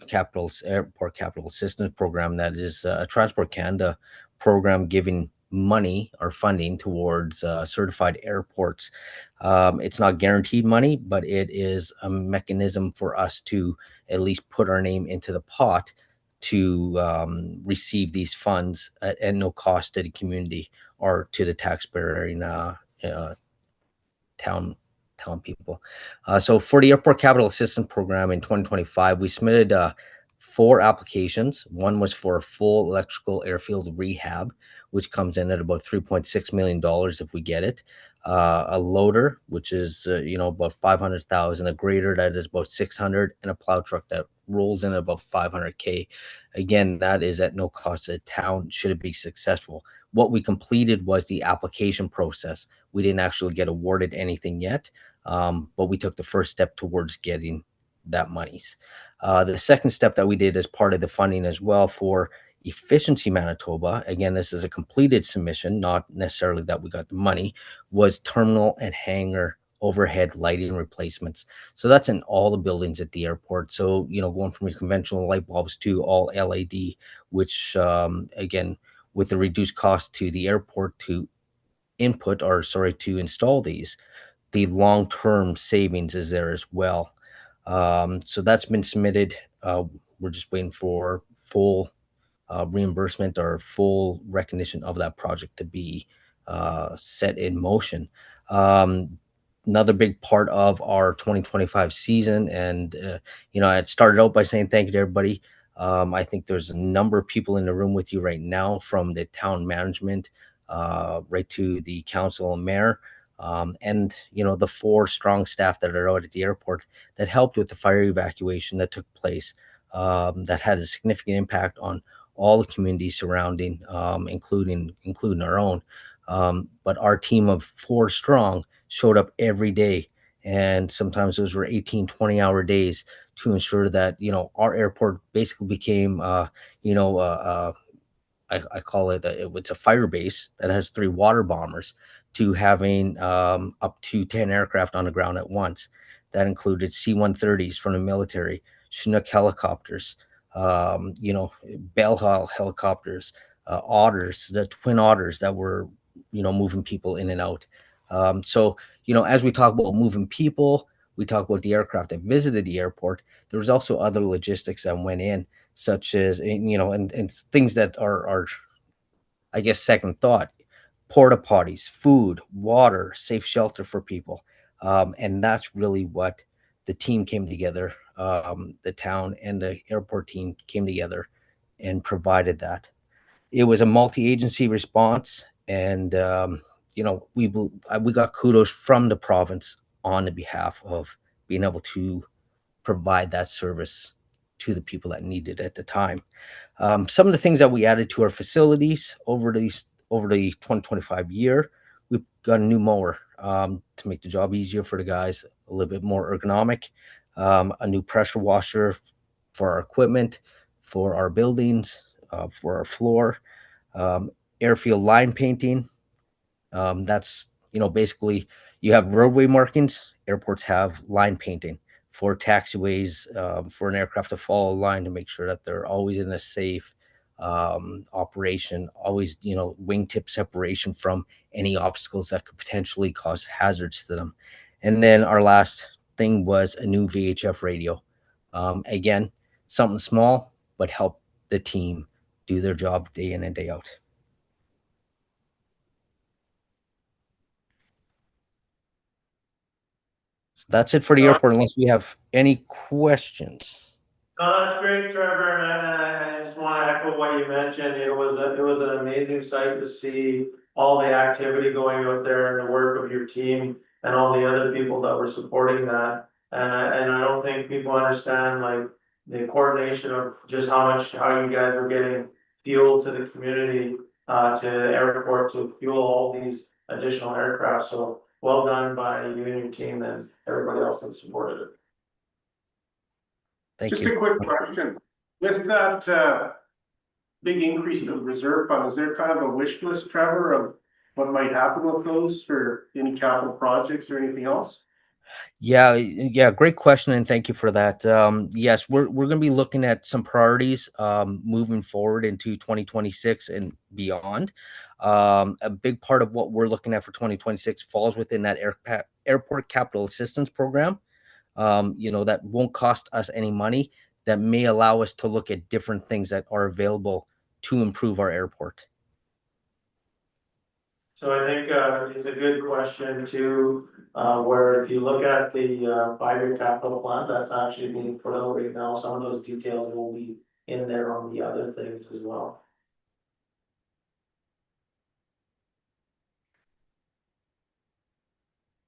Airport Capital Assistance Program. That is a Transport Canada program giving money or funding towards certified airports. It's not guaranteed money, but it is a mechanism for us to at least put our name into the pot to receive these funds at no cost to the community or to the taxpayer in town people. So for the Airport Capital Assistance Program in 2025, we submitted 4 applications. One was for a full electrical airfield rehab, which comes in at about $3.6 million if we get it. A loader, which is about 500,000, a grader that is about 600, and a plow truck that rolls in about 500K. Again, that is at no cost to the town should it be successful. What we completed was the application process. We didn't actually get awarded anything yet, but we took the first step towards getting that monies. The second step that we did as part of the funding as well for Efficiency Manitoba, again, this is a completed submission, not necessarily that we got the money, was terminal and hangar overhead lighting replacements. So that's in all the buildings at the airport. So, going from your conventional light bulbs to all LED, which, again, with the reduced cost to the airport to to install these, the long-term savings is there as well. So that's been submitted. We're just waiting for full reimbursement or full recognition of that project to be set in motion. Another big part of our 2025 season, and I had started out by saying thank you to everybody. I think there's a number of people in the room with you right now, from the town management right to the council and mayor, and the 4 strong staff that are out at the airport that helped with the fire evacuation that took place, that had a significant impact on all the communities surrounding, including our own. But our team of 4 strong showed up every day, and sometimes those were 18, 20-hour days to ensure that our airport basically became I call it it's a fire base that has 3 water bombers, to having up to 10 aircraft on the ground at once. That included C-130s from the military, Chinook helicopters, Bell helicopters, otters, the twin otters that were, moving people in and out. So, as we talk about moving people, we talk about the aircraft that visited the airport. There was also other logistics that went in, such as, and things that are, I guess, second thought: porta potties, food, water, safe shelter for people. And that's really what the team came together. The town and the airport team came together and provided that. It was a multi-agency response, and we got kudos from the province on the behalf of being able to provide that service to the people that needed it at the time. Some of the things that we added to our facilities over the 2025 year, we've got a new mower to make the job easier for the guys, a little bit more ergonomic, a new pressure washer for our equipment, for our buildings, for our floor, airfield line painting. That's, basically you have roadway markings, airports have line painting for taxiways, for an aircraft to follow a line to make sure that they're always in a safe operation, always, wingtip separation from any obstacles that could potentially cause hazards to them. And then our last thing was a new VHF radio. Again, something small, but help the team do their job day in and day out. So that's it for the airport, unless we have any questions. No, that's great, Trevor, and I just want to echo what you mentioned. It was an amazing sight to see all the activity going out there and the work of your team and all the other people that were supporting that. And I don't think people understand like the coordination of just how you guys were getting fuel to the community, to the airport to fuel all these additional aircraft. So well done by you and your team and everybody else that supported it. Thank Just you. a quick question. With that big increase to the reserve fund, is there kind of a wish list, Trevor, of what might happen with those for any capital projects or anything else? Yeah, great question, and thank you for that. Yes, we're going to be looking at some priorities moving forward into 2026 and beyond. A big part of what we're looking at for 2026 falls within that airport capital assistance program. That won't cost us any money. That may allow us to look at different things that are available to improve our airport. So I think it's a good question too, where if you look at the 5-year capital plan, that's actually being put out right now. Some of those details will be in there on the other things as well.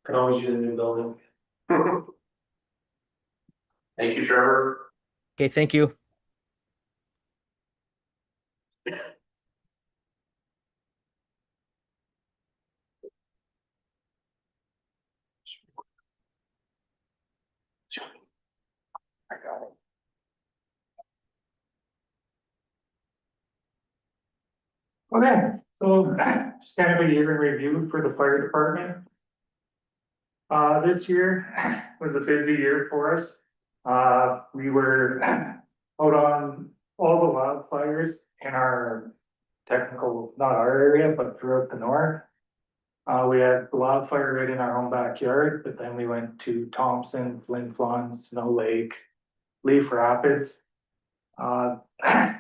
Can always use a new building. Thank you, Trevor. Okay, thank you. I got it. Okay, so just kind of a year in review for the fire department. This year was a busy year for us. We were out on all the wildfires in our not our area, but throughout the north. We had the wildfire right in our own backyard, but then we went to Thompson, Flin Flon, Snow Lake, Leaf Rapids.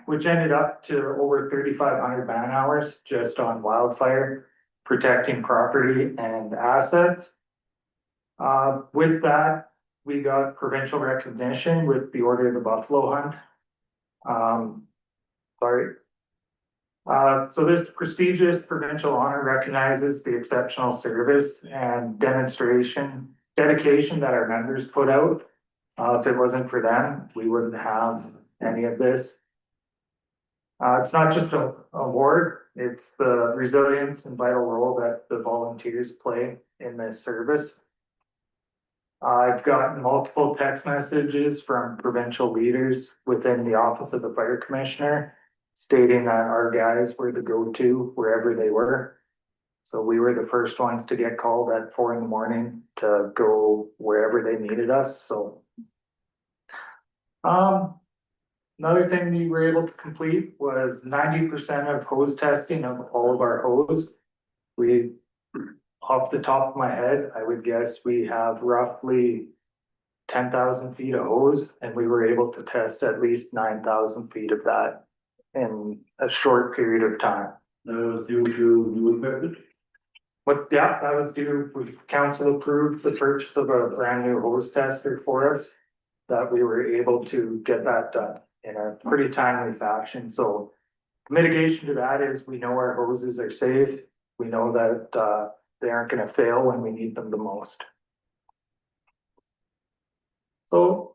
Which ended up to over 3,500 man hours just on wildfire, protecting property and assets. With that, we got provincial recognition with the Order of the Buffalo Hunt. So this prestigious provincial honor recognizes the exceptional service and dedication that our members put out. If it wasn't for them, we wouldn't have any of this. It's not just an award, it's the resilience and vital role that the volunteers play in this service. I've gotten multiple text messages from provincial leaders within the Office of the Fire Commissioner stating that our guys were the go-to wherever they were. So we were the first ones to get called at 4 a.m. to go wherever they needed us, so. Another thing we were able to complete was 90% of hose testing of all of our hose. We, off the top of my head, I would guess we have roughly 10,000 feet of hose, and we were able to test at least 9,000 feet of that in a short period of time. That was due to new equipment. But yeah, that was due, council approved the purchase of a brand new hose tester for us. That we were able to get that done in a pretty timely fashion, so. Mitigation to that is we know our hoses are safe, we know that they aren't gonna fail when we need them the most. So,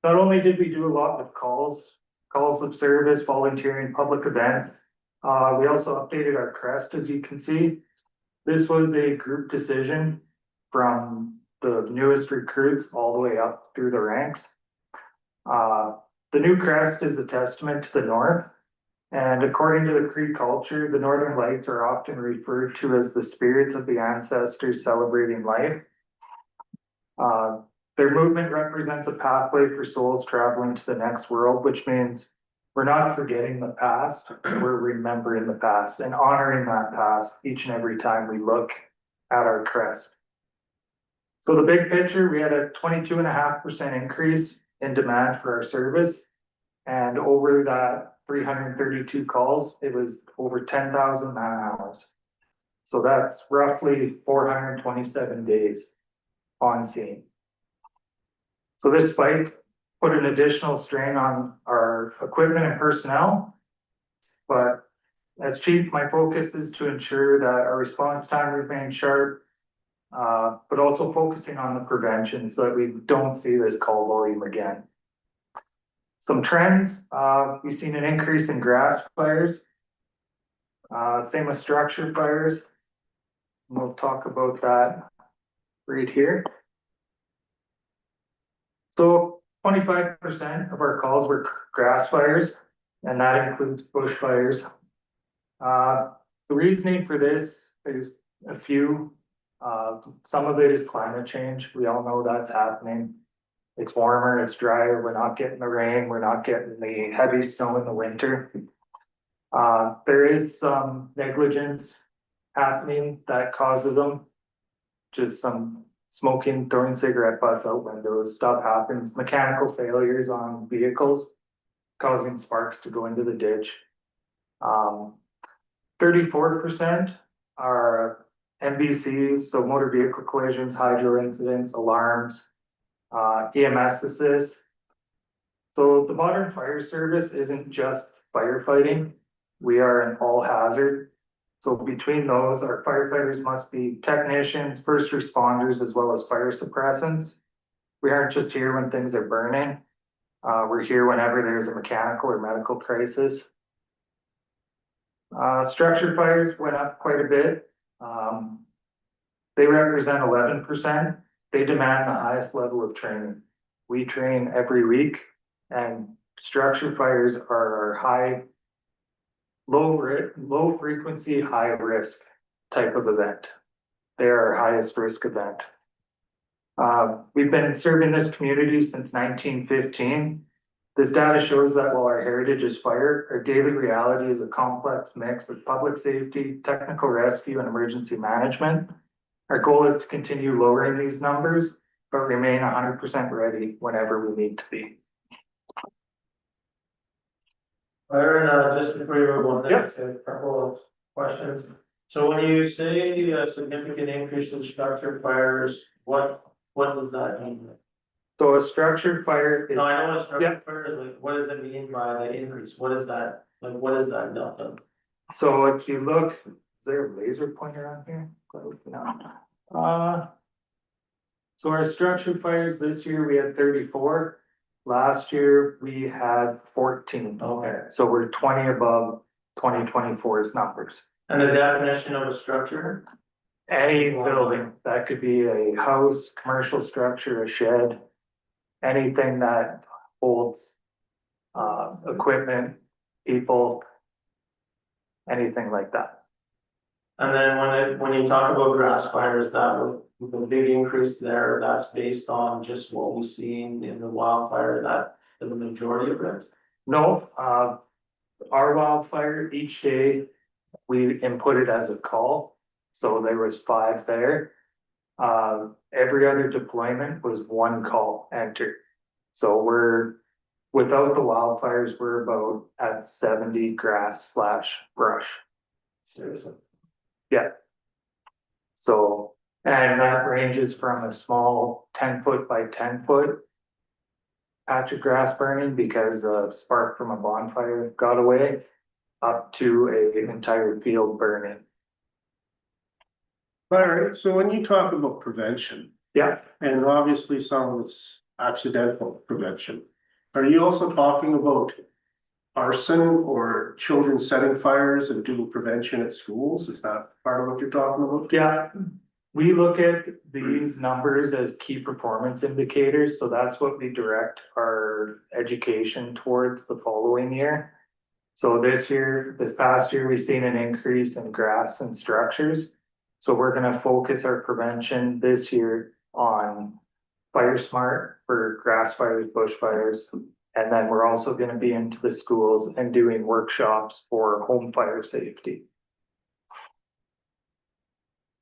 not only did we do a lot with calls of service, volunteering, public events, we also updated our crest, as you can see. This was a group decision from the newest recruits all the way up through the ranks. The new crest is a testament to the North. And according to the Cree culture, the Northern Lights are often referred to as the spirits of the ancestors celebrating life. Their movement represents a pathway for souls traveling to the next world, which means we're not forgetting the past, we're remembering the past and honoring that past each and every time we look at our crest. So the big picture, we had a 22.5% increase in demand for our service. And over that 332 calls, it was over 10,000 man hours. So that's roughly 427 days on scene. So this spike put an additional strain on our equipment and personnel. But as chief, my focus is to ensure that our response time remains sharp, but also focusing on the prevention so that we don't see this call volume again. Some trends, we've seen an increase in grass fires. Same with structure fires. We'll talk about that right here. So 25% of our calls were grass fires, and that includes bush fires. The reasoning for this is a few. Some of it is climate change. We all know that's happening. It's warmer, it's drier, we're not getting the rain, we're not getting the heavy snow in the winter. There is some negligence happening that causes them. Just some smoking, throwing cigarette butts out windows, stuff happens, mechanical failures on vehicles causing sparks to go into the ditch. 34% are MVCs, so motor vehicle collisions, hydro incidents, alarms, EMS assist. So the modern fire service isn't just firefighting, we are an all hazard. So between those, our firefighters must be technicians, first responders, as well as fire suppressants. We aren't just here when things are burning. We're here whenever there's a mechanical or medical crisis. Structure fires went up quite a bit. They represent 11%. They demand the highest level of training. We train every week, and structure fires are our low frequency, high risk type of event. They're our highest risk event. We've been serving this community since 1915. This data shows that while our heritage is fire, our daily reality is a complex mix of public safety, technical rescue, and emergency management. Our goal is to continue lowering these numbers, but remain 100% ready whenever we need to be. Byron, just before you move on, next, a couple of questions. So when you say a significant increase in structure fires, what does that mean? So a structured fire is. No, I know what a structure fire is, like, what does it mean by the increase? What is that, like, what is that delta? So if you look, is there a laser pointer on here? No. So our structured fires this year, we had 34. Last year, we had 14. Okay. So we're 20 above 2024's numbers. And the definition of a structure? Any building, that could be a house, commercial structure, a shed, anything that holds equipment, people, anything like that. And then when you talk about grass fires, that with the big increase there, that's based on just what we seen in the wildfire, that the majority of it. No, our wildfire, each day, we input it as a call, so there was 5 there. Every other deployment was 1 call entered. So without the wildfires, we're about at 70 grass / brush. Seriously. Yeah. So, and that ranges from a small 10-foot by 10-foot patch of grass burning because a spark from a bonfire got away, up to an entire field burning. Alright, so when you talk about prevention, Yeah, and obviously some of it's accidental prevention, are you also talking about arson or children setting fires and doing prevention at schools? Is that part of what you're talking about? yeah. We look at these numbers as key performance indicators, so that's what we direct our education towards the following year. So this past year, we've seen an increase in grass and structures. So we're gonna focus our prevention this year on Fire Smart for grass fires, bush fires. And then we're also gonna be into the schools and doing workshops for home fire safety.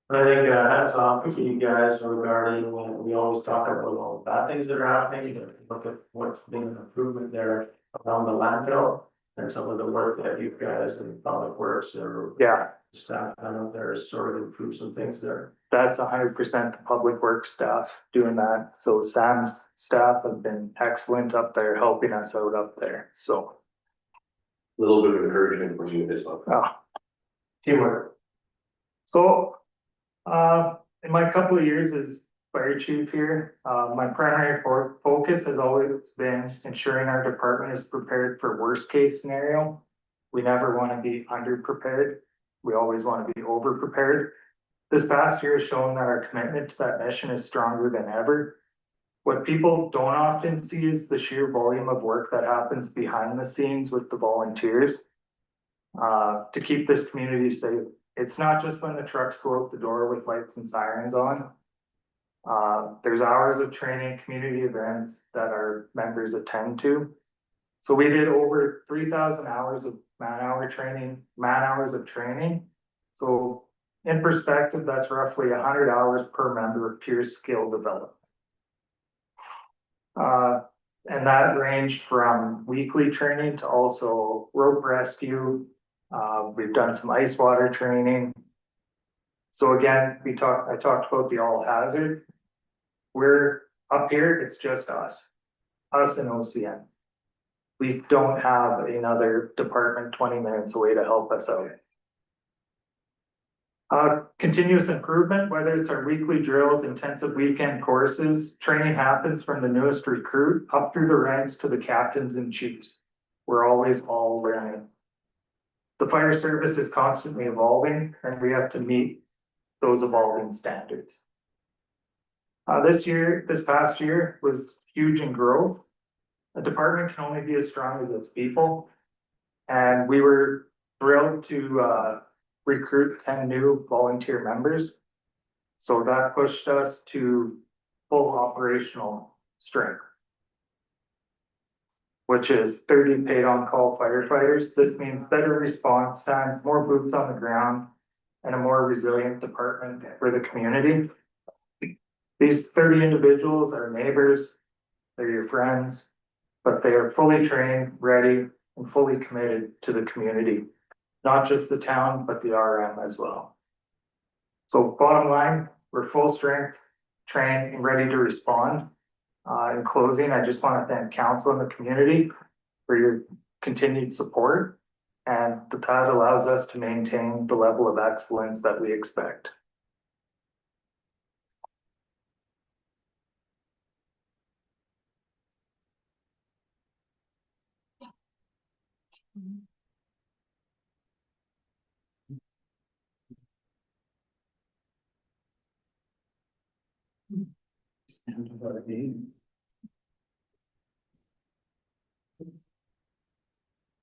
I think hats off to you guys regarding, when we always talk about all the bad things that are happening, but look at what's been an improvement there around the landfill. And some of the work that you guys in Public Works or Yeah, staff out there has sort of improved some things there. that's 100% the public works staff doing that. So Sam's staff have been excellent up there, helping us out up there, so. Little bit of encouragement from you as well. Teamwork. So, in my couple of years as fire chief here, my primary focus has always been ensuring our department is prepared for worst case scenario. We never want to be underprepared. We always want to be over prepared. This past year has shown that our commitment to that mission is stronger than ever. What people don't often see is the sheer volume of work that happens behind the scenes with the volunteers. To keep this community safe. It's not just when the trucks go out the door with lights and sirens on. There's hours of training, community events that our members attend to. So we did over 3,000 hours of man hours of training. So in perspective, that's roughly 100 hours per member of pure skill development. And that ranged from weekly training to also rope rescue. We've done some ice water training. So again, I talked about the all hazard. We're up here, it's just us and OCN. We don't have another department 20 minutes away to help us out. Continuous improvement, whether it's our weekly drills, intensive weekend courses, training happens from the newest recruit up through the ranks to the captains and chiefs. We're always all learning. The fire service is constantly evolving and we have to meet those evolving standards. This past year was huge in growth. A department can only be as strong as its people. And we were thrilled to recruit 10 new volunteer members. So that pushed us to full operational strength, which is 30 paid on call firefighters. This means better response time, more boots on the ground, and a more resilient department for the community. These 30 individuals are neighbors, they're your friends, but they are fully trained, ready, and fully committed to the community. Not just the town, but the RM as well. So bottom line, we're full strength, trained, and ready to respond. In closing, I just want to thank council and the community for your continued support. And that allows us to maintain the level of excellence that we expect.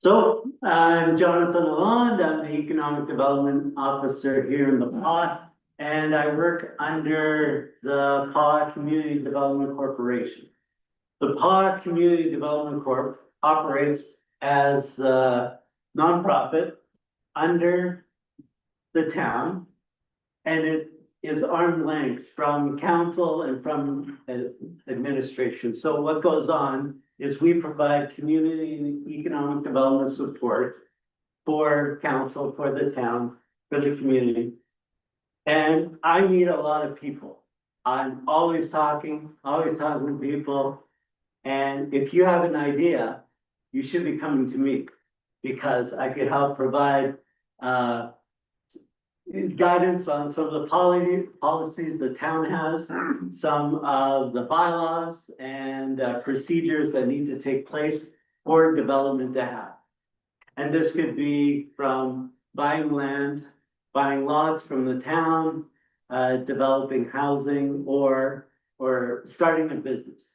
So I'm Jonathan Lalonde, I'm the Economic Development Officer here in the PAW, and I work under the PAW Community Development Corporation. The PAW Community Development Corp operates as a nonprofit under the town. And it is arm's length from council and from administration. So what goes on is we provide community and economic development support for council, for the town, for the community. And I meet a lot of people. I'm always talking to people. And if you have an idea, you should be coming to me because I could help provide guidance on some of the policies the town has, some of the bylaws and procedures that need to take place for development to happen. And this could be from buying land, buying lots from the town, developing housing or starting a business.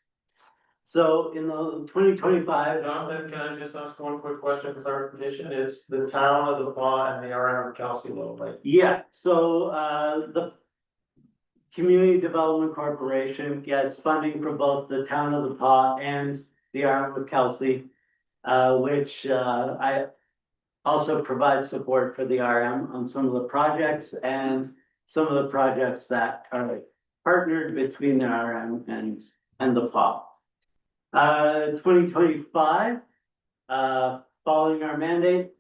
So in the 2025. Jonathan, can I just ask one quick question for clarification? It's the town of the Paw and the RM of Kelsey Low, right? Yeah, so the Community Development Corporation gets funding for both the town of the Paw and the RM of Kelsey, which I also provide support for the RM on some of the projects and some of the projects that are partnered between the RM and the Paw. 2025, following our mandate,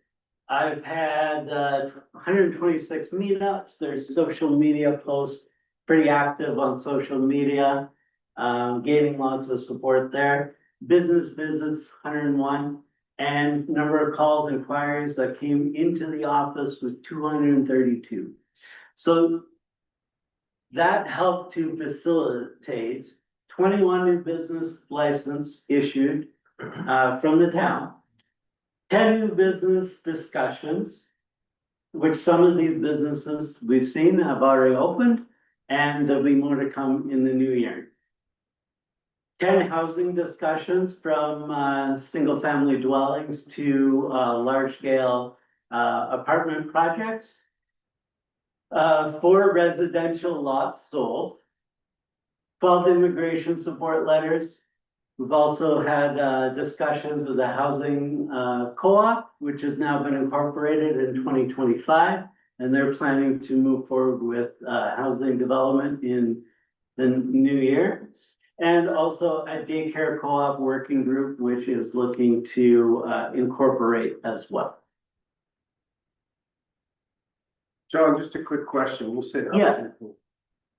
I've had 126 meetups. There's social media posts, pretty active on social media, gaining lots of support there. Business visits, 101, and number of calls, inquiries that came into the office was 232. So that helped to facilitate 21 new business license issued from the town. 10 new business discussions, which some of these businesses we've seen have already opened, and there'll be more to come in the new year. 10 housing discussions from single family dwellings to large scale apartment projects. 4 residential lots sold. 12 immigration support letters. We've also had discussions with the housing co-op, which has now been incorporated in 2025. And they're planning to move forward with housing development in the new year. And also a daycare co-op working group, which is looking to incorporate as well. John, just a quick question. You said Yeah. housing.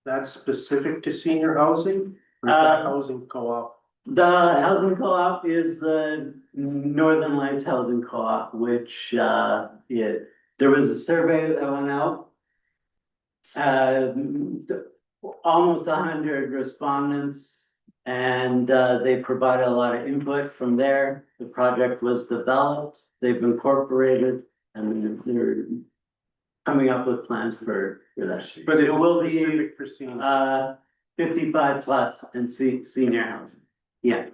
That's specific to senior housing? Or is that housing co-op? The housing co-op is the Northern Lights Housing Co-op, which there was a survey that went out. Almost 100 respondents, and they provided a lot of input from there. The project was developed, they've incorporated, and they're coming up with plans for that. But it will be specific for senior. 55 plus and senior housing, yeah.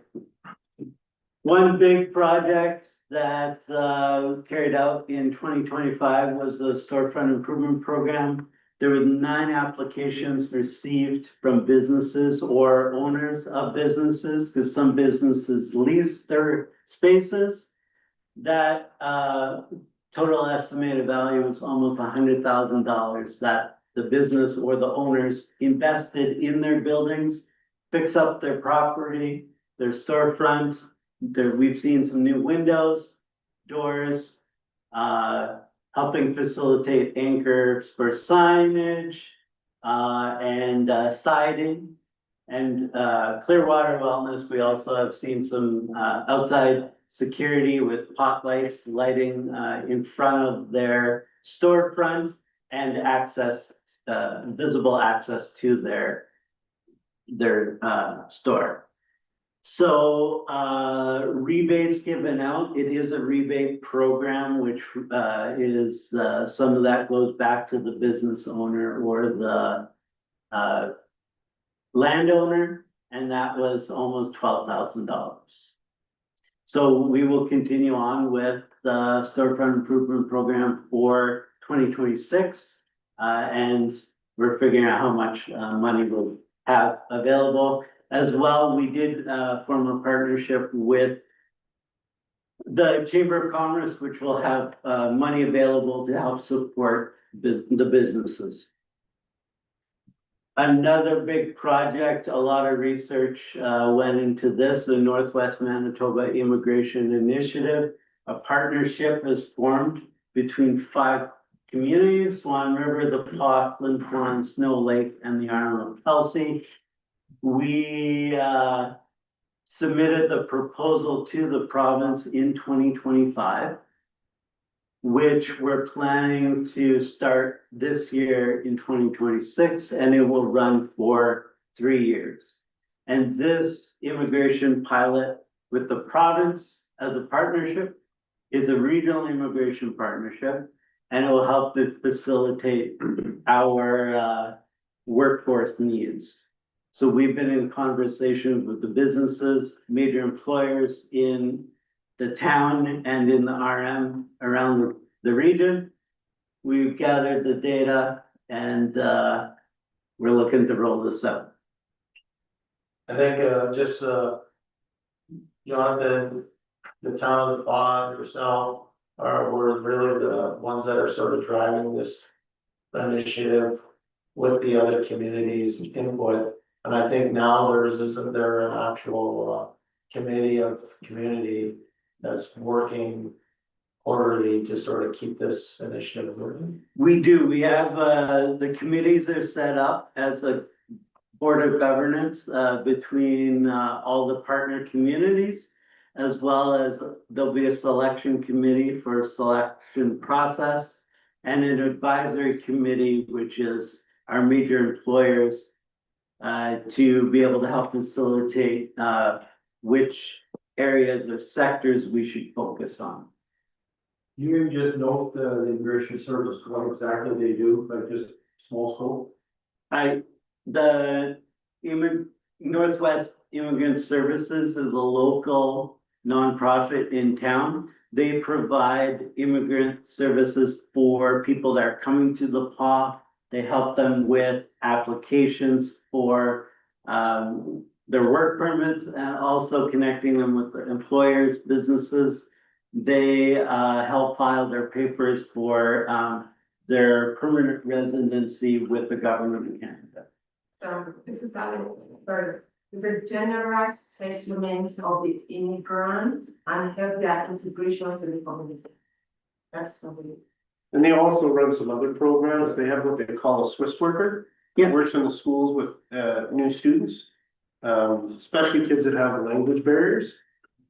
One big project that carried out in 2025 was the storefront improvement program. There were 9 applications received from businesses or owners of businesses, because some businesses lease their spaces. That total estimated value was almost $100,000 that the business or the owners invested in their buildings, fix up their property, their storefront. We've seen some new windows, doors, helping facilitate anchors for signage, and siding. And Clearwater Wellness, we also have seen some outside security with pot lights lighting in front of their storefront and access, visible access to their store. So rebates given out, it is a rebate program, which is some of that goes back to the business owner or the landowner, and that was almost $12,000. So we will continue on with the storefront improvement program for 2026. And we're figuring out how much money we'll have available. As well, we did form a partnership with the Chamber of Commerce, which will have money available to help support the businesses. Another big project, a lot of research went into this, the Northwest Manitoba Immigration Initiative. A partnership is formed between 5 communities: Swan River, the Paw, Flin Flon, Snow Lake, and the Arnold Kelsey. We submitted the proposal to the province in 2025. Which we're planning to start this year in 2026, and it will run for 3 years. And this immigration pilot with the province as a partnership is a regional immigration partnership, and it will help to facilitate our workforce needs. So we've been in conversation with the businesses, major employers in the town and in the RM around the region. We've gathered the data and we're looking to roll this out. I think, Jonathan, the town of the Bog, yourself, were really the ones that are sort of driving this initiative with the other communities' input. And I think now isn't there an actual committee of community that's working orderly to sort of keep this initiative moving? We do, we have the committees are set up as a board of governance between all the partner communities. As well as there'll be a selection committee for selection process. And an advisory committee, which is our major employers. To be able to help facilitate which areas or sectors we should focus on. You can just note the immigration service, what exactly they do, like just small scope. The Northwest Immigrant Services is a local nonprofit in town. They provide immigrant services for people that are coming to the PAW. They help them with applications for their work permits and also connecting them with the employers, businesses. They help file their papers for their permanent residency with the government of Canada. So this is valid for the generous settlement of the immigrant and help their integration to the community. That's what we. And they also run some other programs. They have what they call a Swiss worker. Yeah. Works in the schools with new students, especially kids that have language barriers.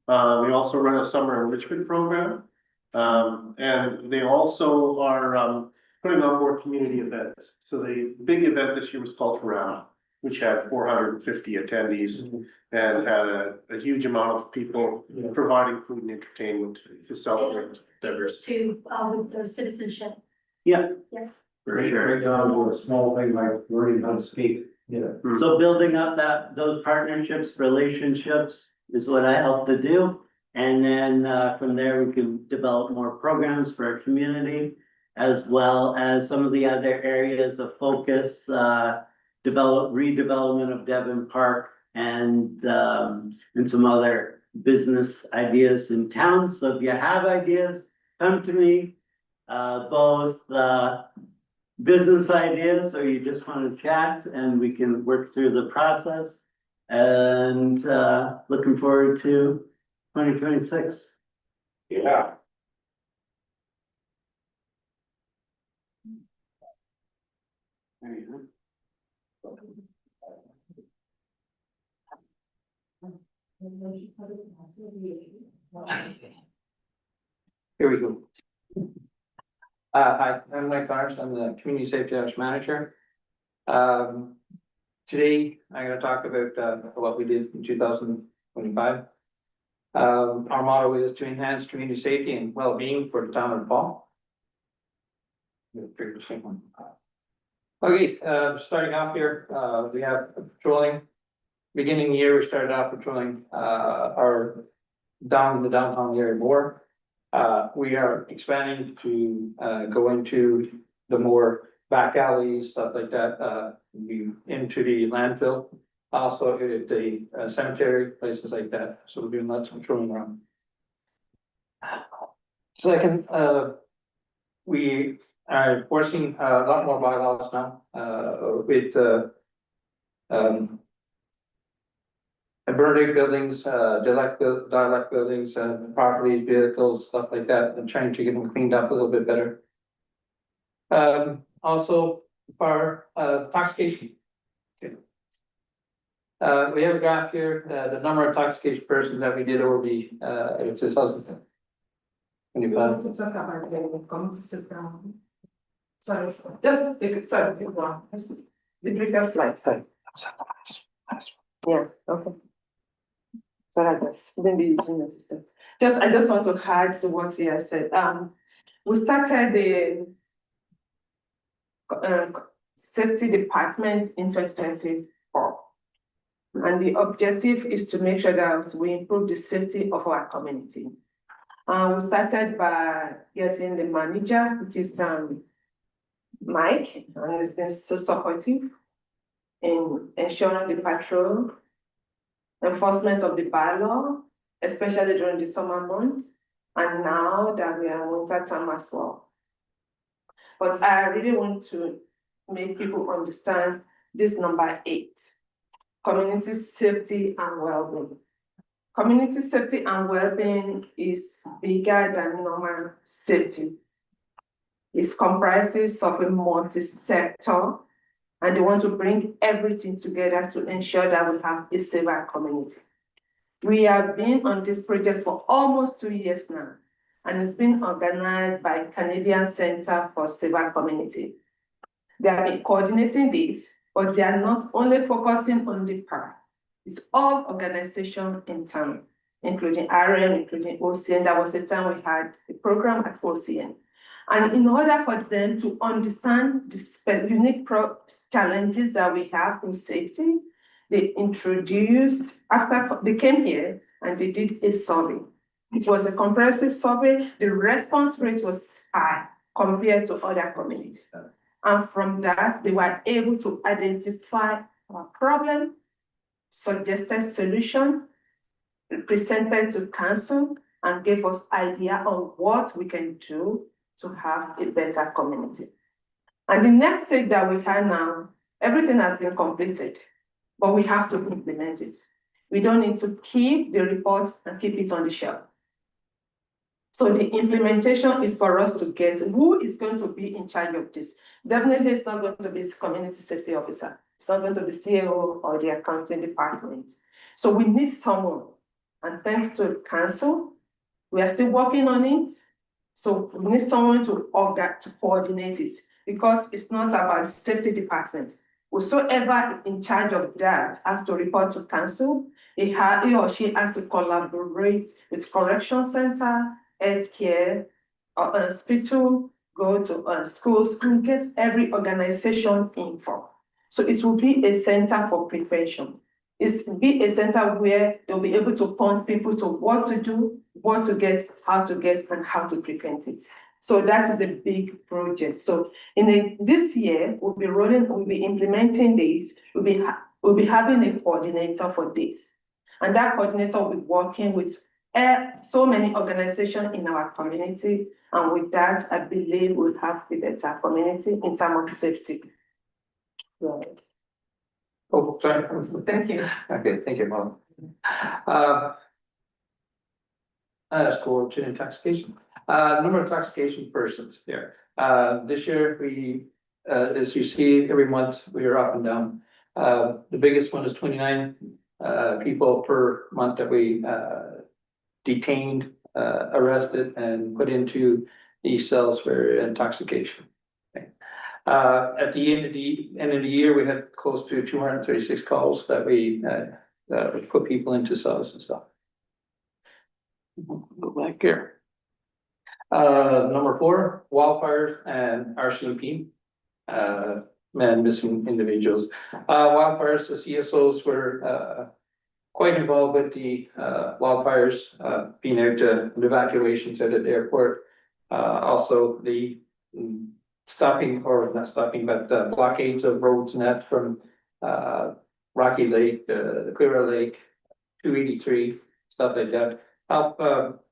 They also run a summer enrichment program. And they also are putting on more community events. So the big event this year was called Toronto, which had 450 attendees and had a huge amount of people providing food and entertainment to celebrate diversity. With the citizenship. Yeah. Yeah. For sure. A small thing like learning how to speak. Yeah. So building up those partnerships, relationships is what I help to do. And then from there, we can develop more programs for our community, as well as some of the other areas of focus, redevelopment of Devon Park and some other business ideas in town. So if you have ideas, come to me, both business ideas, or you just want to chat and we can work through the process. And looking forward to 2026. Yeah. Here we go. Hi, I'm Mike Connors, I'm the Community Safety Ops Manager. Today, I'm gonna talk about what we did in 2025. Our motto is to enhance community safety and well-being for the town of Paul. Okay, starting off here, we have patrolling. Beginning of the year, we started off patrolling our the downtown area more. We are expanding to, go into the more back alleys, stuff like that, into the landfill. Also at the cemetery, places like that, so we're doing lots of patrolling around. Second, we are enforcing a lot more bylaws now, with, burning buildings, dialect buildings, properties, vehicles, stuff like that, and trying to get them cleaned up a little bit better. Also for, intoxication. Okay. We have a graph here, the number of intoxication persons that we did over the, it's this other. We want to talk about the community sit down. Sorry, just take it, sorry, take it down. The previous slide. Yeah, okay. So that was maybe using the system. I just want to add to what he has said. We started the safety department in 2024. And the objective is to make sure that we improve the safety of our community. We started by getting the manager, which is Mike, and he's been so supportive in ensuring the patrol, enforcement of the bylaw, especially during the summer months, and now that we are in winter time as well. But I really want to make people understand this number 8, community safety and well-being. Community safety and well-being is bigger than normal safety. It comprises of a multi-sector, and they want to bring everything together to ensure that we have a safer community. We have been on this project for almost 2 years now, and it's been organized by Canadian Center for Safer Community. They have been coordinating this, but they are not only focusing on the park. It's all organizations in town, including RM, including OCN. There was a time we had a program at OCN. And in order for them to understand the unique challenges that we have in safety, they introduced, after they came here and they did a survey. It was a comprehensive survey. The response rate was high compared to other communities. And from that, they were able to identify our problem, suggested solution, presented to council, and gave us idea on what we can do to have a better community. And the next stage that we have now, everything has been completed, but we have to implement it. We don't need to keep the report and keep it on the shelf. So the implementation is for us to get who is going to be in charge of this. Definitely it's not going to be the community safety officer. It's not going to be CAO or the accounting department. So we need someone. And thanks to council, we are still working on it. So we need someone to coordinate it, because it's not about the safety department. Whosoever in charge of that has to report to council. He or she has to collaborate with correction center, healthcare, hospital, go to schools, and get every organization involved. So it will be a center for prevention. It will be a center where they'll be able to point people to what to do, what to get, and how to prevent it. So that is the big project. So this year, we'll be implementing this. We'll be having a coordinator for this. And that coordinator will be working with so many organizations in our community. And with that, I believe we'll have a better community in terms of safety. Right. Oh, sorry. Thank you. Okay, thank you, Mom. Let's go to intoxication. Number of intoxication persons there. This year, we, as you see, every month, we are up and down. The biggest one is 29 people per month that we detained, arrested, and put into these cells for intoxication. Okay. At the end of the year, we had close to 236 calls that we put people into cells and stuff. Go back here. Number 4, wildfires and RCMP, and missing individuals. Wildfires, the CSOs were quite involved with the wildfires, being out to evacuations at the airport. Also the stopping, or not stopping, but blockades of roads and that from Rocky Lake, the Clear Lake, 283, stuff like that. Help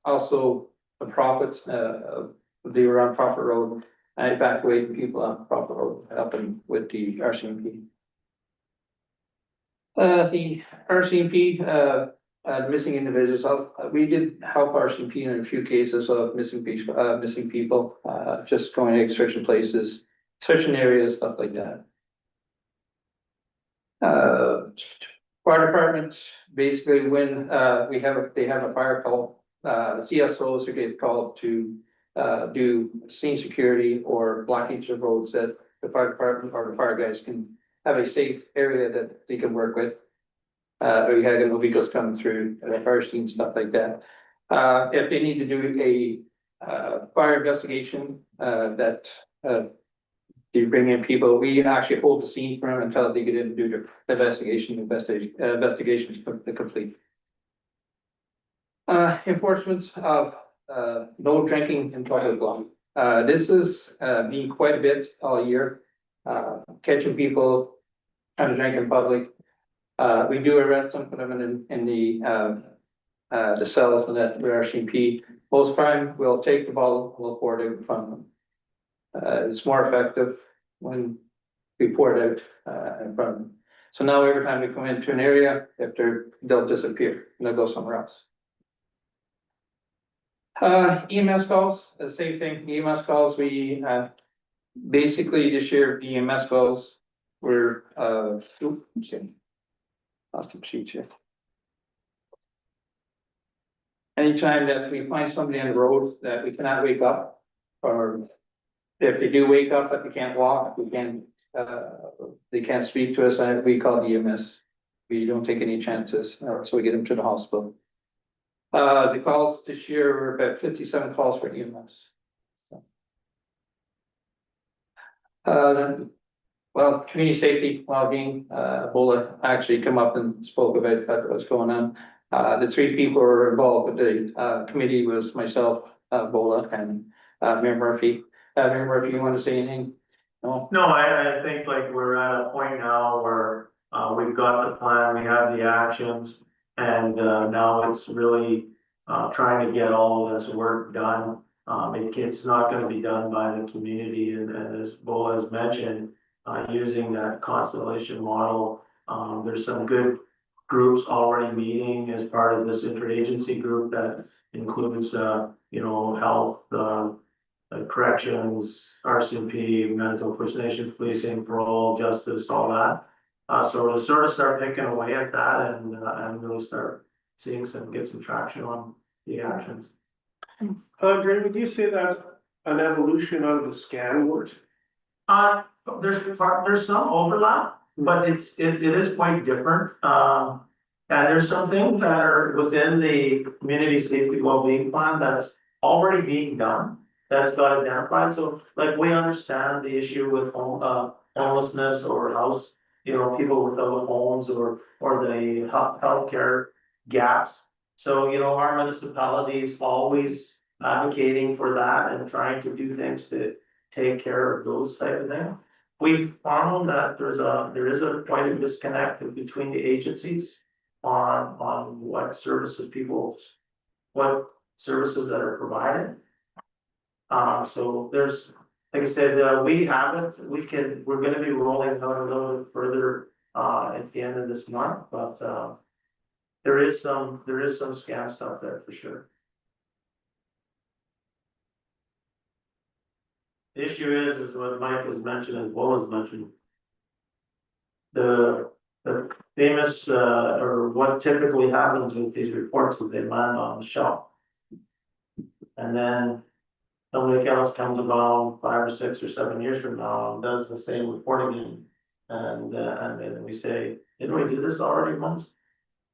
also the profits, they were on Prophet Road, evacuating people on Prophet Road, helping with the RCMP. The RCMP, missing individuals, we did help RCMP in a few cases of missing people, just going to certain places, certain areas, stuff like that. Fire departments, basically when, they have a fire call, CSOs are get called to, do scene security or blockage of roads that the fire department or the fire guys can have a safe area that they can work with. Or you had no vehicles coming through, the fire scene, stuff like that. If they need to do a fire investigation, that they bring in people, we actually hold the scene for them until they get in and do their investigation is complete. Enforcement of no drinking in public law. This is being quite a bit all year, catching people trying to drink in public. We do arrest them, put them in the cells and that with RCMP. Most crime, we'll take the bottle, we'll pour it out from them. It's more effective when we pour it out in front of them. So now every time we come into an area, they'll disappear and they'll go somewhere else. EMS calls, the same thing. EMS calls, we basically this year the EMS calls were lost some sheets here. Anytime that we find somebody on the road that we cannot wake up, or if they do wake up but they can't walk, they can't speak to us, and we call the EMS. We don't take any chances, so we get them to the hospital. The calls this year were about 57 calls for EMS. Well, community safety, well-being, Bola actually come up and spoke about what's going on. The three people who were involved with the committee was myself, Bola, and Mayor Murphy. Mayor Murphy, you want to say anything? No? No, I think like we're at a point now where we've got the plan, we have the actions, and now it's really trying to get all of this work done. It's not gonna be done by the community, and as Bola has mentioned, using that constellation model, there's some good groups already meeting as part of this interagency group that includes, health, corrections, RCMP, mental, First Nations policing, parole, justice, all that. So to sort of start picking away at that and really start seeing get some traction on the actions. Andre, would you say that's an evolution out of the scan work? There's some overlap, but it is quite different. And there's some things that are within the community safety wellbeing plan that's already being done, that's got identified. So like we understand the issue with homelessness or house, people without homes or the healthcare gaps. So, our municipality is always advocating for that and trying to do things to take care of those type of things. We've found that there is a quite a disconnect between the agencies on what services that are provided. So there's, like I said, we haven't, we're gonna be rolling out a little bit further at the end of this month, but there is some scan stuff there for sure. The issue is what Mike has mentioned as well as mentioned. The famous or what typically happens with these reports is they land on the shelf. And then somebody else comes along 5 or 6 or 7 years from now and does the same report again. And then we say, didn't we do this already once?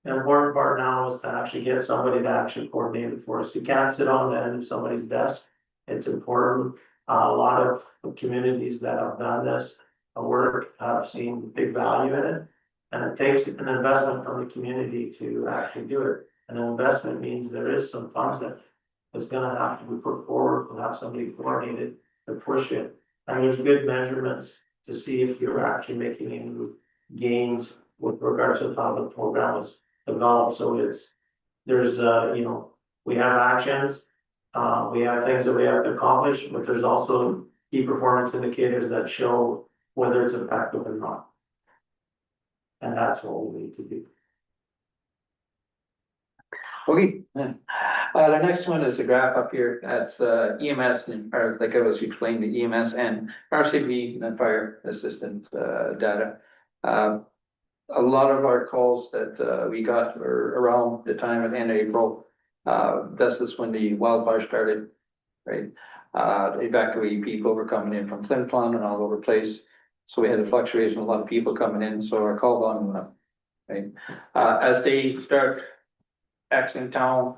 The important part now is to actually get somebody to actually coordinate it for us. You can't sit on the end of somebody's desk. It's important. A lot of communities that have done this work have seen big value in it. And it takes an investment from the community to actually do it. And an investment means there is some funds that is gonna have to be put forward, to have somebody coordinated to push it. And there's good measurements to see if you're actually making any gains with regard to how the program is developed. So there's, we have actions. We have things that we have to accomplish, but there's also key performance indicators that show whether it's effective or not. And that's what we need to do. Okay, the next one is a graph up here, that's EMS and, or like I was explaining, the EMS and RCV and fire assistant data. A lot of our calls that we got were around the time at the end of April. This is when the wildfire started, right? Evacuating people were coming in from Flin Flon and all over the place. So we had a fluctuation, a lot of people coming in, so our call volume went up, right? As they start exiting town,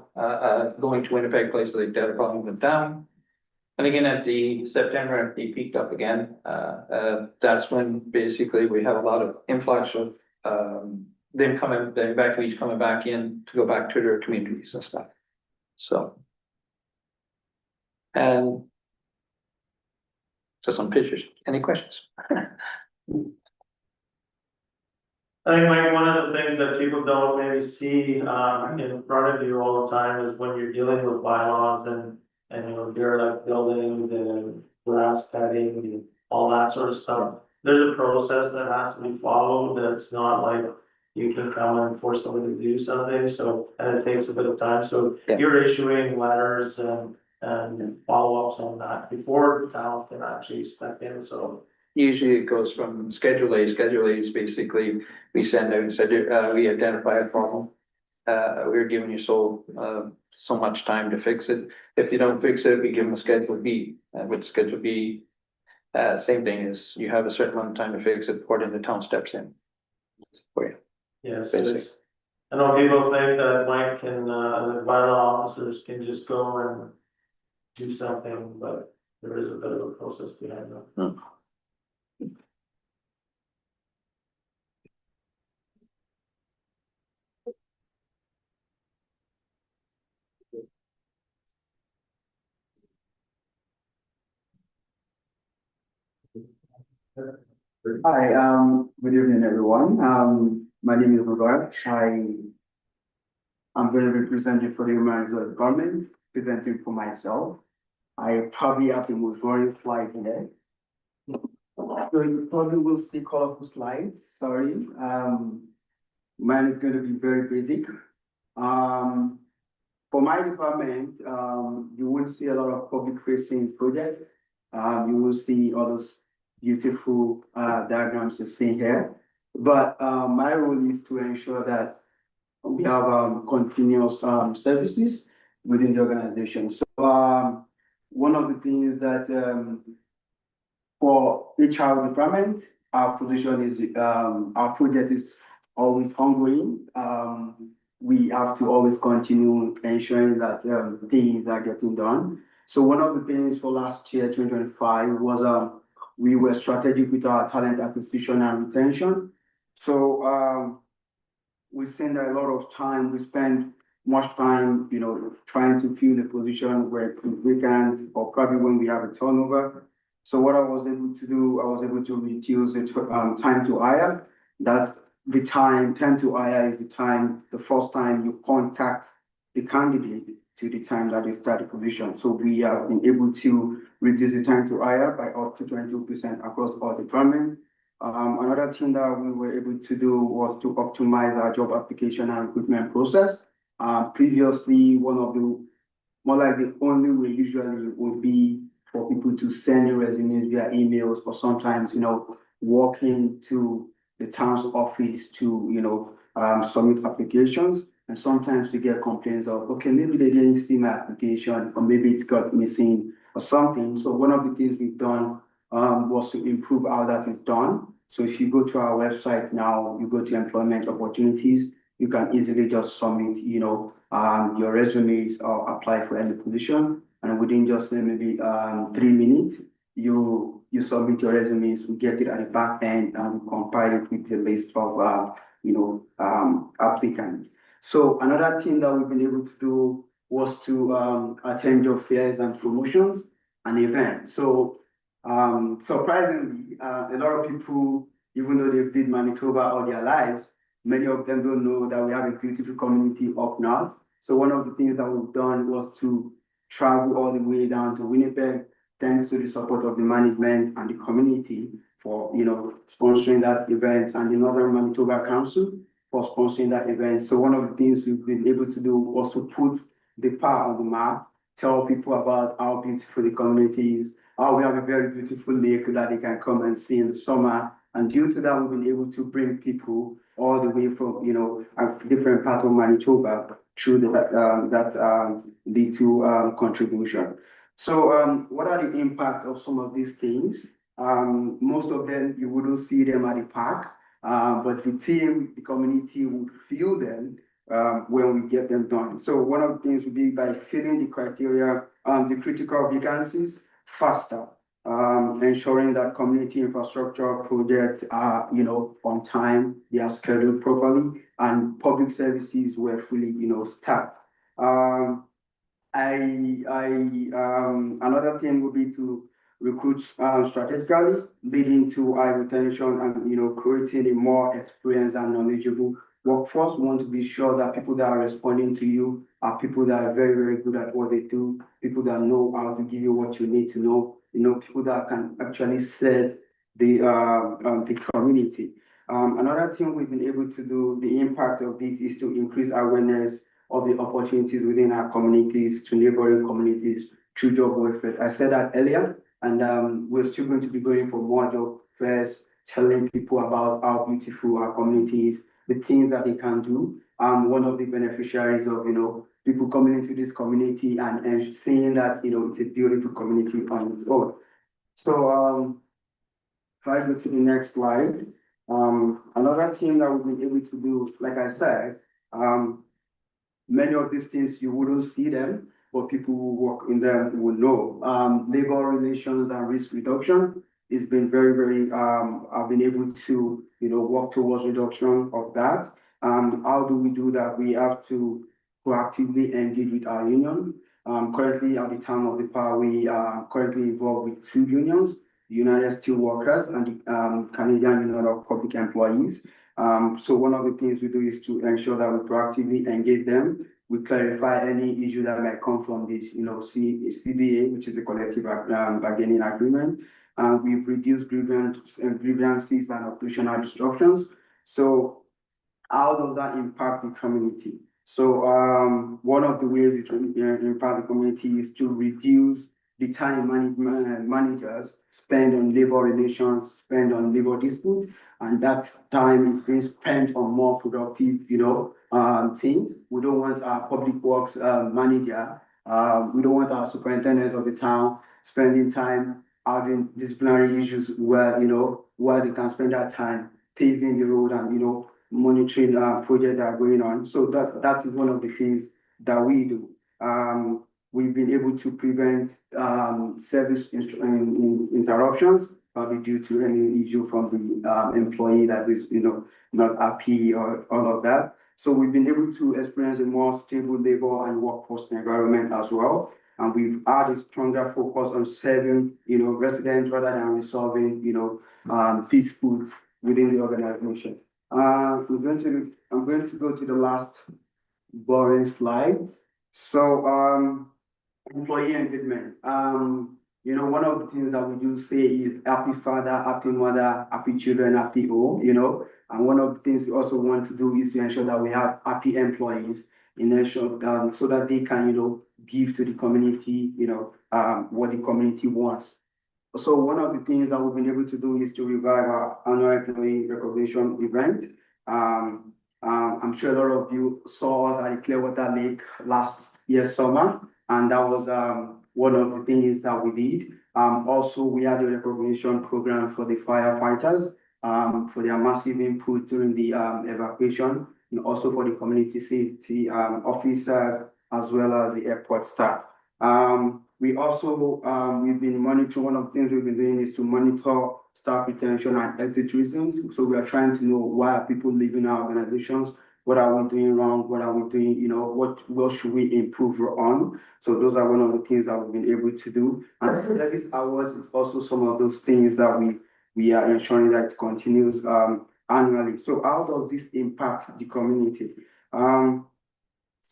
going to Winnipeg, places like that, volume went down. And again, at the September, they peaked up again. That's when basically we have a lot of influx of them coming, the evacuees coming back in to go back to their communities and stuff. So. And just some pictures. Any questions? I think, Mike, one of the things that people don't maybe see in front of you all the time is when you're dealing with bylaws and derelict buildings and grass cutting and all that sort of stuff. There's a process that has to be followed. That's not like you can come and force somebody to do something. So, and it takes a bit of time. So you're issuing letters and follow-ups on that before the town can actually step in. So Usually it goes from Schedule A. Schedule A is basically, we send out and said, we identify a problem. We're giving you so much time to fix it. If you don't fix it, we give them a Schedule B. With Schedule B, same thing is you have a certain amount of time to fix it before the town steps in. For you. yeah, so it's, I know people think that Mike can, the bylaw officers can just go and do something, but there is a bit of a process behind that. Hi, good evening, everyone. My name is Robert. I'm going to be presenting for the Human Resource Department, presenting for myself. I probably have the most boring slide today. So you probably will see colorful slides, sorry. Mine is going to be very basic. For my department, you will see a lot of public facing projects. You will see all those beautiful diagrams you're seeing here. But my role is to ensure that we have continuous services within the organization. So one of the things that for HR department, our position is our project is always ongoing. We have to always continue ensuring that things are getting done. So one of the things for last year, 2025, was we were strategic with our talent acquisition and retention. So we spend a lot of time, we spend much time, trying to fill the position where it's vacant or probably when we have a turnover. So what I was able to do, I was able to reduce the time to hire. That's the time to hire is the first time you contact the candidate to the time that they start the position. So we have been able to reduce the time to hire by up to 22% across all departments. Another thing that we were able to do was to optimize our job application and recruitment process. Previously, one of the, more like the only way usually would be for people to send in resumes via emails or sometimes, walking to the town's office to, submit applications. And sometimes we get complaints of, okay, maybe they didn't see my application or maybe it's got missing or something. So one of the things we've done was to improve how that is done. So if you go to our website now, you go to employment opportunities, you can easily just submit, your resumes or apply for any position. And within just maybe 3 minutes, you you submit your resumes, we get it at the back end and we compile it with the list of, applicants. So another thing that we've been able to do was to attend job fairs and promotions and events. So surprisingly, a lot of people, even though they've been Manitoba all their lives, many of them don't know that we have a beautiful community up north. So one of the things that we've done was to travel all the way down to Winnipeg, thanks to the support of the management and the community for, sponsoring that event, and the Northern Manitoba Council for sponsoring that event. So one of the things we've been able to do was to put the park on the map, tell people about how beautiful the community is, how we have a very beautiful lake that they can come and see in the summer. And due to that, we've been able to bring people all the way from, different parts of Manitoba through that D2 contribution. So what are the impact of some of these things? Most of them, you wouldn't see them at the park, but the team, the community would feel them when we get them done. So one of the things would be by filling the criteria, the critical vacancies faster, ensuring that community infrastructure projects are, on time, they are scheduled properly, and public services were fully, staffed. Another thing would be to recruit strategically, leading to high retention and, creating a more experienced and knowledgeable workforce. We want to be sure that people that are responding to you are people that are very, very good at what they do, people that know how to give you what you need to know, people that can actually serve the community. Another thing we've been able to do, the impact of this is to increase awareness of the opportunities within our communities to neighboring communities through job welfare. I said that earlier, and we're still going to be going for more job fairs, telling people about how beautiful our community is, the things that they can do. I'm one of the beneficiaries of, people coming into this community and seeing that, it's a beautiful community on its own. So if I go to the next slide, another thing that we've been able to do, like I said, many of these things you wouldn't see them, but people who work in them will know. Labor relations and risk reduction has been very, very, I've been able to, work towards reduction of that. How do we do that? We have to proactively engage with our union. Currently at the time of the power, we are currently involved with 2 unions, the United Steelworkers and the Canadian Union of Public Employees. So one of the things we do is to ensure that we proactively engage them. We clarify any issue that might come from this, CBA, which is the collective bargaining agreement. We've reduced grievances and operational disruptions. So how does that impact the community? So one of the ways it will impact the community is to reduce the time managers spend on labor relations, spend on labor disputes, and that time is being spent on more productive, things. We don't want our public works manager, we don't want our superintendent of the town spending time having disciplinary issues where, where they can spend that time paving the road and, monitoring projects that are going on. So that is one of the things that we do. We've been able to prevent service interruptions, probably due to any issue from the employee that is, not happy or all of that. So we've been able to experience a more stable labor and workforce environment as well. And we've had a stronger focus on serving, residents rather than resolving, disputes within the organization. I'm going to go to the last boring slide. So employee engagement. One of the things that we do say is happy father, happy mother, happy children, happy home, and one of the things we also want to do is to ensure that we have happy employees so that they can, give to the community, what the community wants. So one of the things that we've been able to do is to revive our annual employee recognition event. I'm sure a lot of you saw us at the Clearwater Lake last year summer, and that was one of the things that we did. Also, we had a recognition program for the firefighters for their massive input during the evacuation, and also for the community safety officers as well as the airport staff. We also, we've been monitoring, one of the things we've been doing is to monitor staff retention and exit reasons. So we are trying to know why are people leaving our organizations? What are we doing wrong? What are we doing, what should we improve on? So those are one of the things that we've been able to do. And service awards is also some of those things that we are ensuring that it continues annually. So how does this impact the community?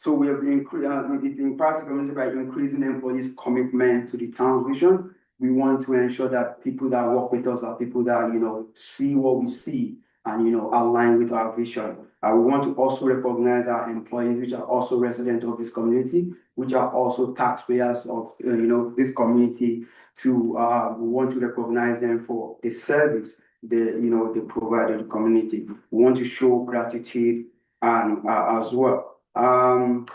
So we have it impacts the community by increasing employees' commitment to the town's vision. We want to ensure that people that work with us are people that, see what we see and, align with our vision. We want to also recognize our employees, which are also residents of this community, which are also taxpayers of, this community we want to recognize them for the service they provide to the community. We want to show gratitude as well. Come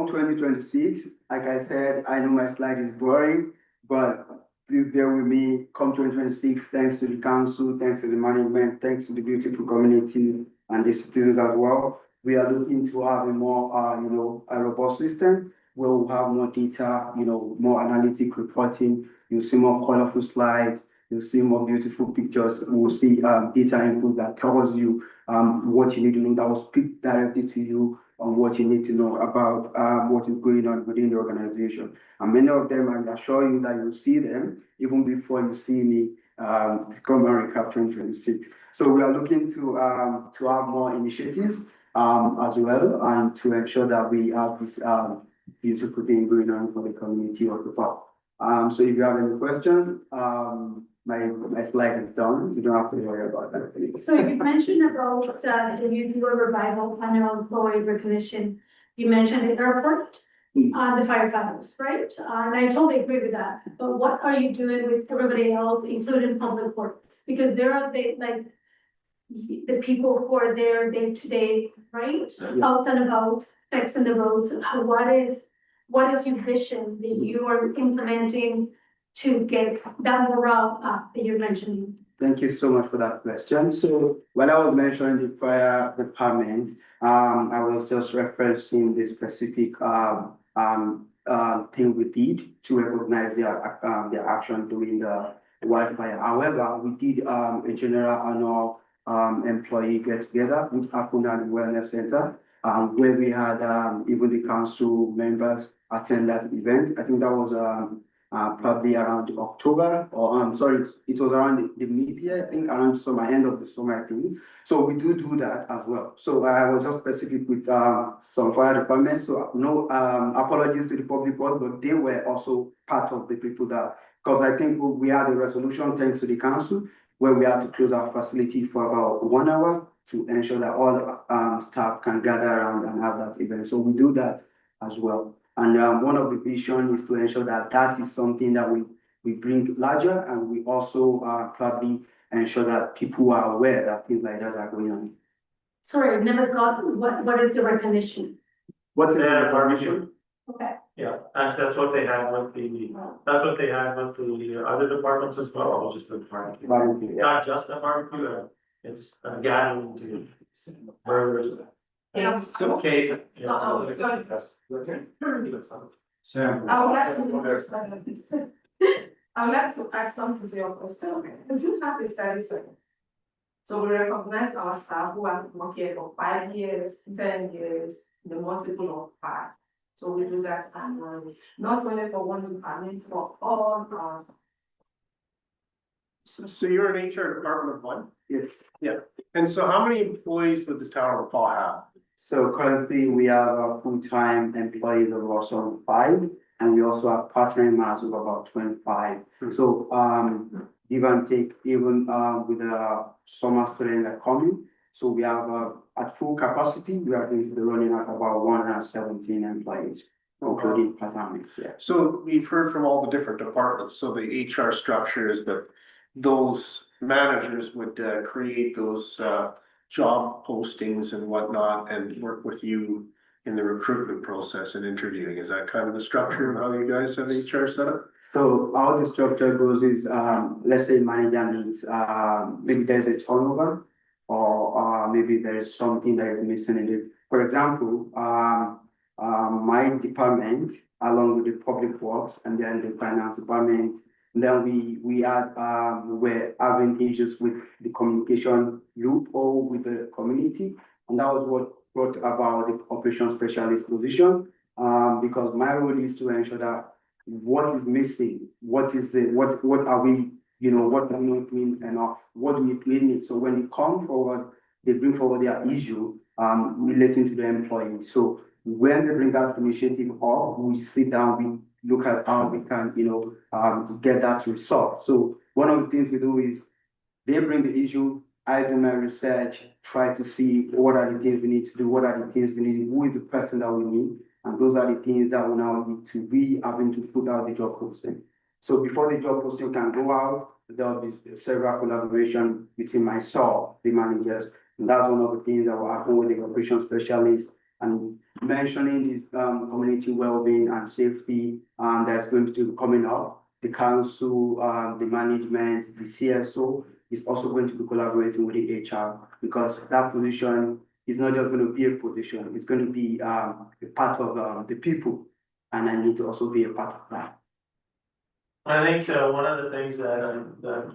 2026, like I said, I know my slide is boring, but please bear with me. Come 2026, thanks to the council, thanks to the management, thanks to the beautiful community and the citizens as well. We are looking to have a more, a robust system where we'll have more data, more analytic reporting. You'll see more colorful slides. You'll see more beautiful pictures. We'll see data input that tells you what you need to know, that will speak directly to you on what you need to know about what is going on within the organization. And many of them, I assure you that you'll see them even before you see me come and recap 2026. So we are looking to have more initiatives as well, and to ensure that we have this beautiful thing going on for the community of the park. So if you have any questions, my slide is done. You don't have to worry about that, please. So you mentioned about the youth revival annual employee recognition. You mentioned the airport, the firefighters, right? And I totally agree with that. But what are you doing with everybody else, including public works? Because there are the people who are there day to day, right? Yeah. Out and about, fixing the roads. What is your vision that you are implementing to get that morale up that you're mentioning? Thank you so much for that question. So when I was mentioning the fire department, I was just referencing the specific thing we did to recognize their action during the wildfire. However, we did a general annual employee get together which happened at the Wellness Center, where we had even the council members attend that event. I think that was probably around October, or it was around the mid-year, I think around summer, end of the summer, I think. So we do that as well. So I was just specific with some fire departments. So no apologies to the public world, but they were also part of the people that, because I think we had a resolution thanks to the council where we had to close our facility for about 1 hour to ensure that all staff can gather around and have that event. So we do that as well. And one of the vision is to ensure that that is something that we bring larger, and we also probably ensure that people are aware that things like that are going on. Sorry, I never got what is the recognition? What is the recognition? Okay. Yeah, that's what they had with the other departments as well, or just the barbecue? Barbecue, yeah. Not just the barbecue, it's a gathering to burgers. Some cake. Sam. I would like to add something to your question. We do have a service center. So we recognize our staff who have worked here for 5 years, 10 years, the multiple of 5. So we do that annually, not only for one department, but all our. So you're an HR department of one? Yes. Yeah. And so how many employees would the town of Paul have? So currently we have a full-time employees of also 5, and we also have part-time members of about 25. So give and take, even with the summer students that coming. So we have at full capacity, we are going to be running at about 117 employees, including part-time. Yeah. So we've heard from all the different departments. So the HR structure is that those managers would create those job postings and whatnot and work with you in the recruitment process and interviewing. Is that kind of the structure of how you guys have HR set up? So how the structure goes is, let's say manager needs, maybe there's a turnover, or maybe there's something that is missing in it. For example, my department, along with the public works and then the finance department. And then we had, we're having issues with the communication loop or with the community. And that was what brought about the operations specialist position. Because my role is to ensure that what is missing, what are we, what are we not doing enough, what do we need? So when they come forward, they bring forward their issue relating to the employee. So when they bring that initiative up, we sit down, we look at how we can, get that resolved. So one of the things we do is they bring the issue, I do my research, try to see what are the things we need to do, what are the things we need, who is the person that we need. And those are the things that will now lead to we having to put out the job posting. So before the job posting can go out, there'll be several collaboration between myself, the managers, and that's one of the things that will happen with the operations specialist. And mentioning this community well-being and safety that's going to be coming up, the council, the management, the CSO is also going to be collaborating with the HR, because that position is not just going to be a position, it's going to be a part of the people, and I need to also be a part of that. I think one of the things that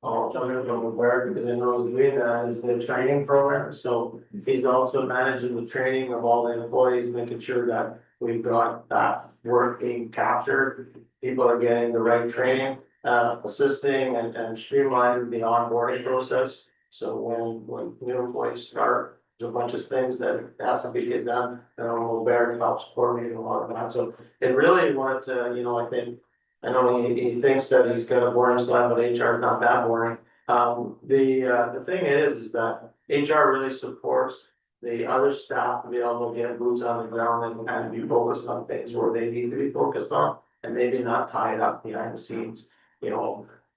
I'll jump in from where, because I know he's doing that, is the training program. So he's also managing the training of all the employees, making sure that we've got that work being captured. People are getting the right training, assisting and streamlining the onboarding process. So when new employees start, there's a bunch of things that has to be get done, and Barry helps coordinate a lot of that. So it really what, I know he thinks that he's got a boring slide, but HR is not that boring. The thing is that HR really supports the other staff to be able to get boots on the ground and kind of be focused on things where they need to be focused on, and maybe not tied up behind the scenes,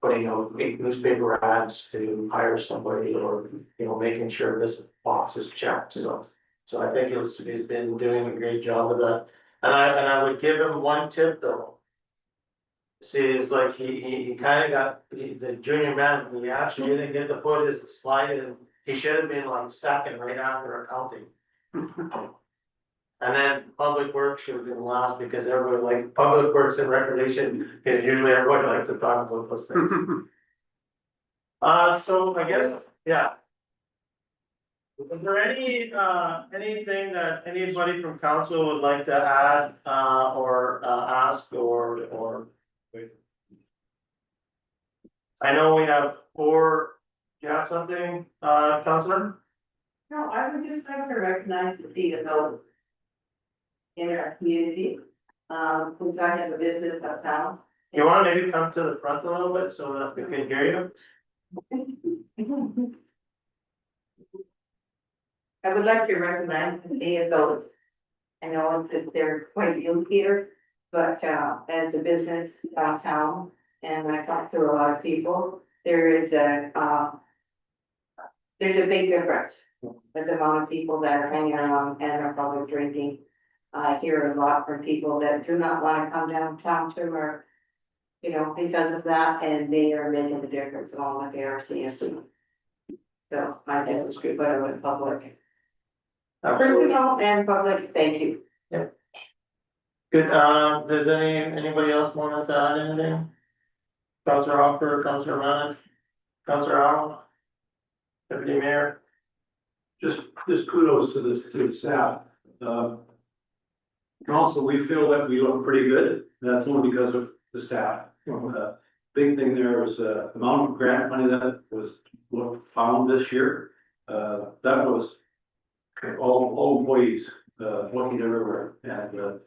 putting out newspaper ads to hire somebody, or, making sure this box is checked. So I think he's been doing a great job of that. And I would give him one tip though. See, it's like he kind of got, he's a junior man, he actually didn't get to put his slide in, he should have been like second right after accounting. And then public works should have been last, because everybody like public works and recreation, and usually everybody likes to talk about those things. So I guess, yeah. Is there anything that anybody from council would like to add, or ask, or? I know we have four, do you have something, Councilor? No, I would just like to recognize the CSOs in our community, since I have a business uptown. You wanna maybe come to the front a little bit so that we can hear you? I would like to recognize the CSOs. I know that they're quite new here, but as a business downtown, and I talked to a lot of people, there's a big difference with the amount of people that are hanging around and are probably drinking. I hear a lot from people that do not want to come downtown to, or, because of that, and they are making the difference along with the RCMP. So I guess it's good, but I went public. Personal and public, thank you. Yeah. Good, does anybody else want to add anything? Councilor Hopper, Councilor Mann, Councilor Arnold, Deputy Mayor. Just kudos to the staff. And also, we feel that we look pretty good. That's only because of the staff. Big thing there was the amount of grant money that was found this year. That was all employees, looking everywhere, and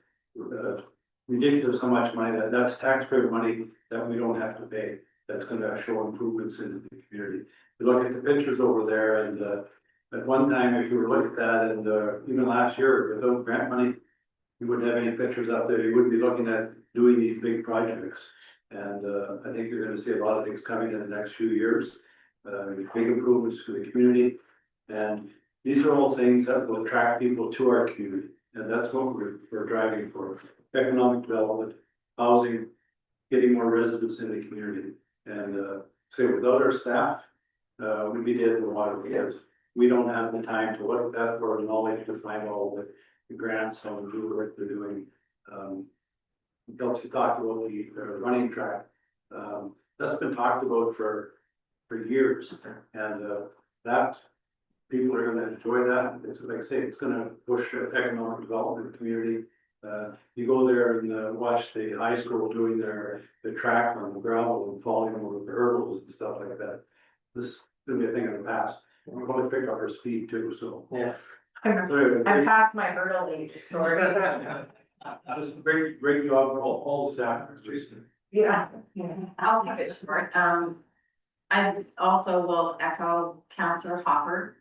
ridiculous how much money that's taxpayer money that we don't have to pay. That's gonna show improvements in the community. You look at the pictures over there, and at one time, if you were looking at that, and even last year, without grant money, you wouldn't have any pictures out there. You wouldn't be looking at doing these big projects. And I think you're gonna see a lot of things coming in the next few years. Big improvements to the community, and these are all things that will attract people to our community, and that's what we're driving for: economic development, housing, getting more residents in the community. And say without our staff, we'd be dead in the water, because we don't have the time to look at that or the knowledge to find all the grants and do what they're doing. Kelsey talked about the running track. That's been talked about for years, and that people are gonna enjoy that. It's like I say, it's gonna push economic development in the community. You go there and watch the high school doing the track on the gravel and falling over the hurdles and stuff like that. This is gonna be a thing of the past. We're gonna pick up our speed too, so. Yeah. I'm past my hurdle age, sorry. Just great job, all the staff, Jason. Yeah. I'll keep it short. I also will echo Councillor Hopper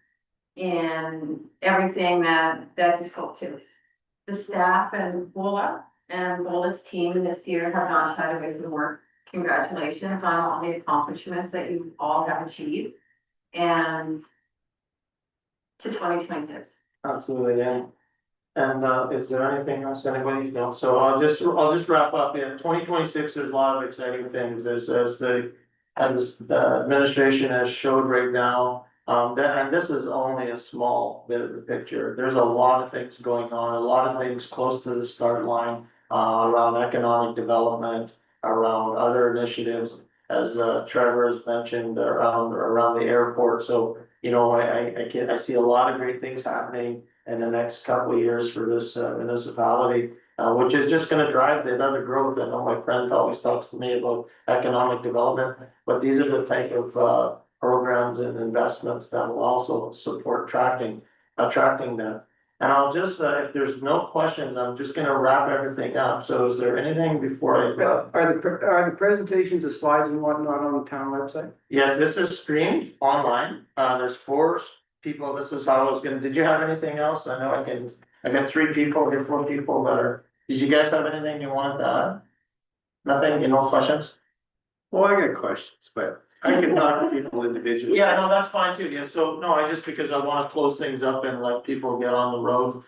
in everything that he spoke to. The staff and Bola's team this year have not shied away from work. Congratulations on all the accomplishments that you all have achieved. And to 2026. Absolutely, yeah. And is there anything else anybody knows? So I'll just wrap up in 2026, there's a lot of exciting things as the administration has showed right now. And this is only a small bit of the picture. There's a lot of things going on, a lot of things close to the start line, around economic development, around other initiatives, as Trevor has mentioned, around the airport. So, you know, I see a lot of great things happening in the next couple of years for this municipality, which is just gonna drive the other growth. I know my friend always talks to me about economic development, but these are the type of programs and investments that will also support attracting that. And I'll just, if there's no questions, I'm just gonna wrap everything up. So is there anything before I? Are the presentations, the slides and whatnot on the town website? Yes, this is streamed online. There's 4 people. This is how I was gonna, did you have anything else? I know I got 3 people here, 4 people that are, did you guys have anything you wanted to add? Nothing, no questions? Well, I got questions, but I can talk to people individually. Yeah, no, that's fine too. Yeah, so no, because I wanna close things up and let people get on the road.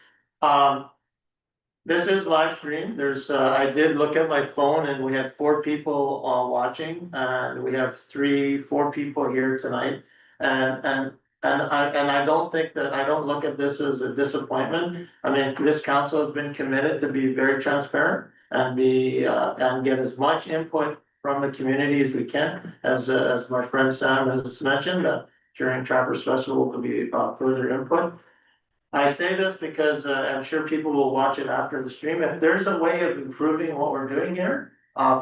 This is live stream. There's, I did look at my phone and we had 4 people watching, and we have 4 people here tonight. And I don't think that, I don't look at this as a disappointment. I mean, this council has been committed to be very transparent and and get as much input from the community as we can. As my friend Sam has mentioned, during Trappers Festival will be further input. I say this because I'm sure people will watch it after the stream. If there's a way of improving what we're doing here,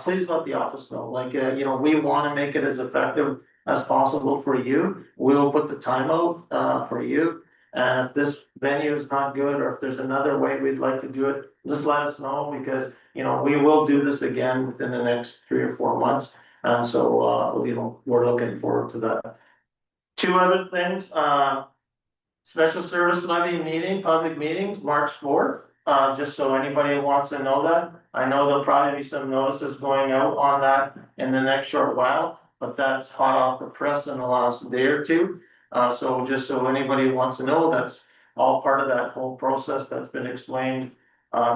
please let the office know. Like, you know, we wanna make it as effective as possible for you. We'll put the time out for you. And if this venue is not good, or if there's another way we'd like to do it, just let us know, because, you know, we will do this again within the next 3 or 4 months. And so, you know, we're looking forward to that. 2 other things, special service levy meeting, public meetings, March 4th. Just so anybody wants to know that. I know there'll probably be some notices going out on that in the next short while, but that's hot off the press in the last day or 2. So just so anybody wants to know, that's all part of that whole process that's been explained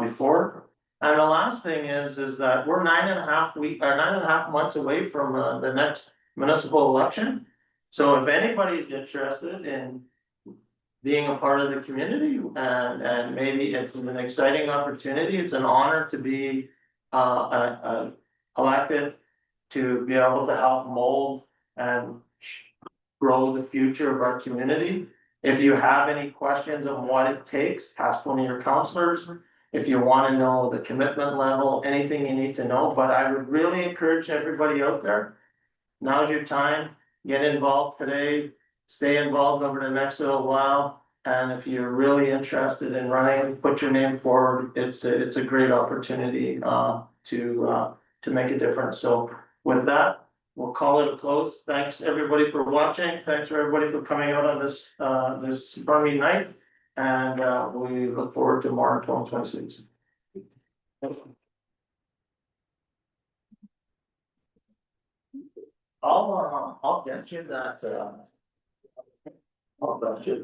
before. And the last thing is that we're 9.5 months away from the next municipal election. So if anybody's interested in being a part of the community, and maybe it's an exciting opportunity, it's an honor to be elected, to be able to help mold and grow the future of our community. If you have any questions on what it takes, ask one of your counselors. If you wanna know the commitment level, anything you need to know, but I would really encourage everybody out there. Now's your time, get involved today, stay involved over the next little while. And if you're really interested in running, put your name forward. It's a great opportunity to make a difference. So with that, we'll call it a close. Thanks everybody for watching. Thanks for everybody for coming out on this stormy night. And we look forward to more in 2026. I'll get you that. I'll bet you.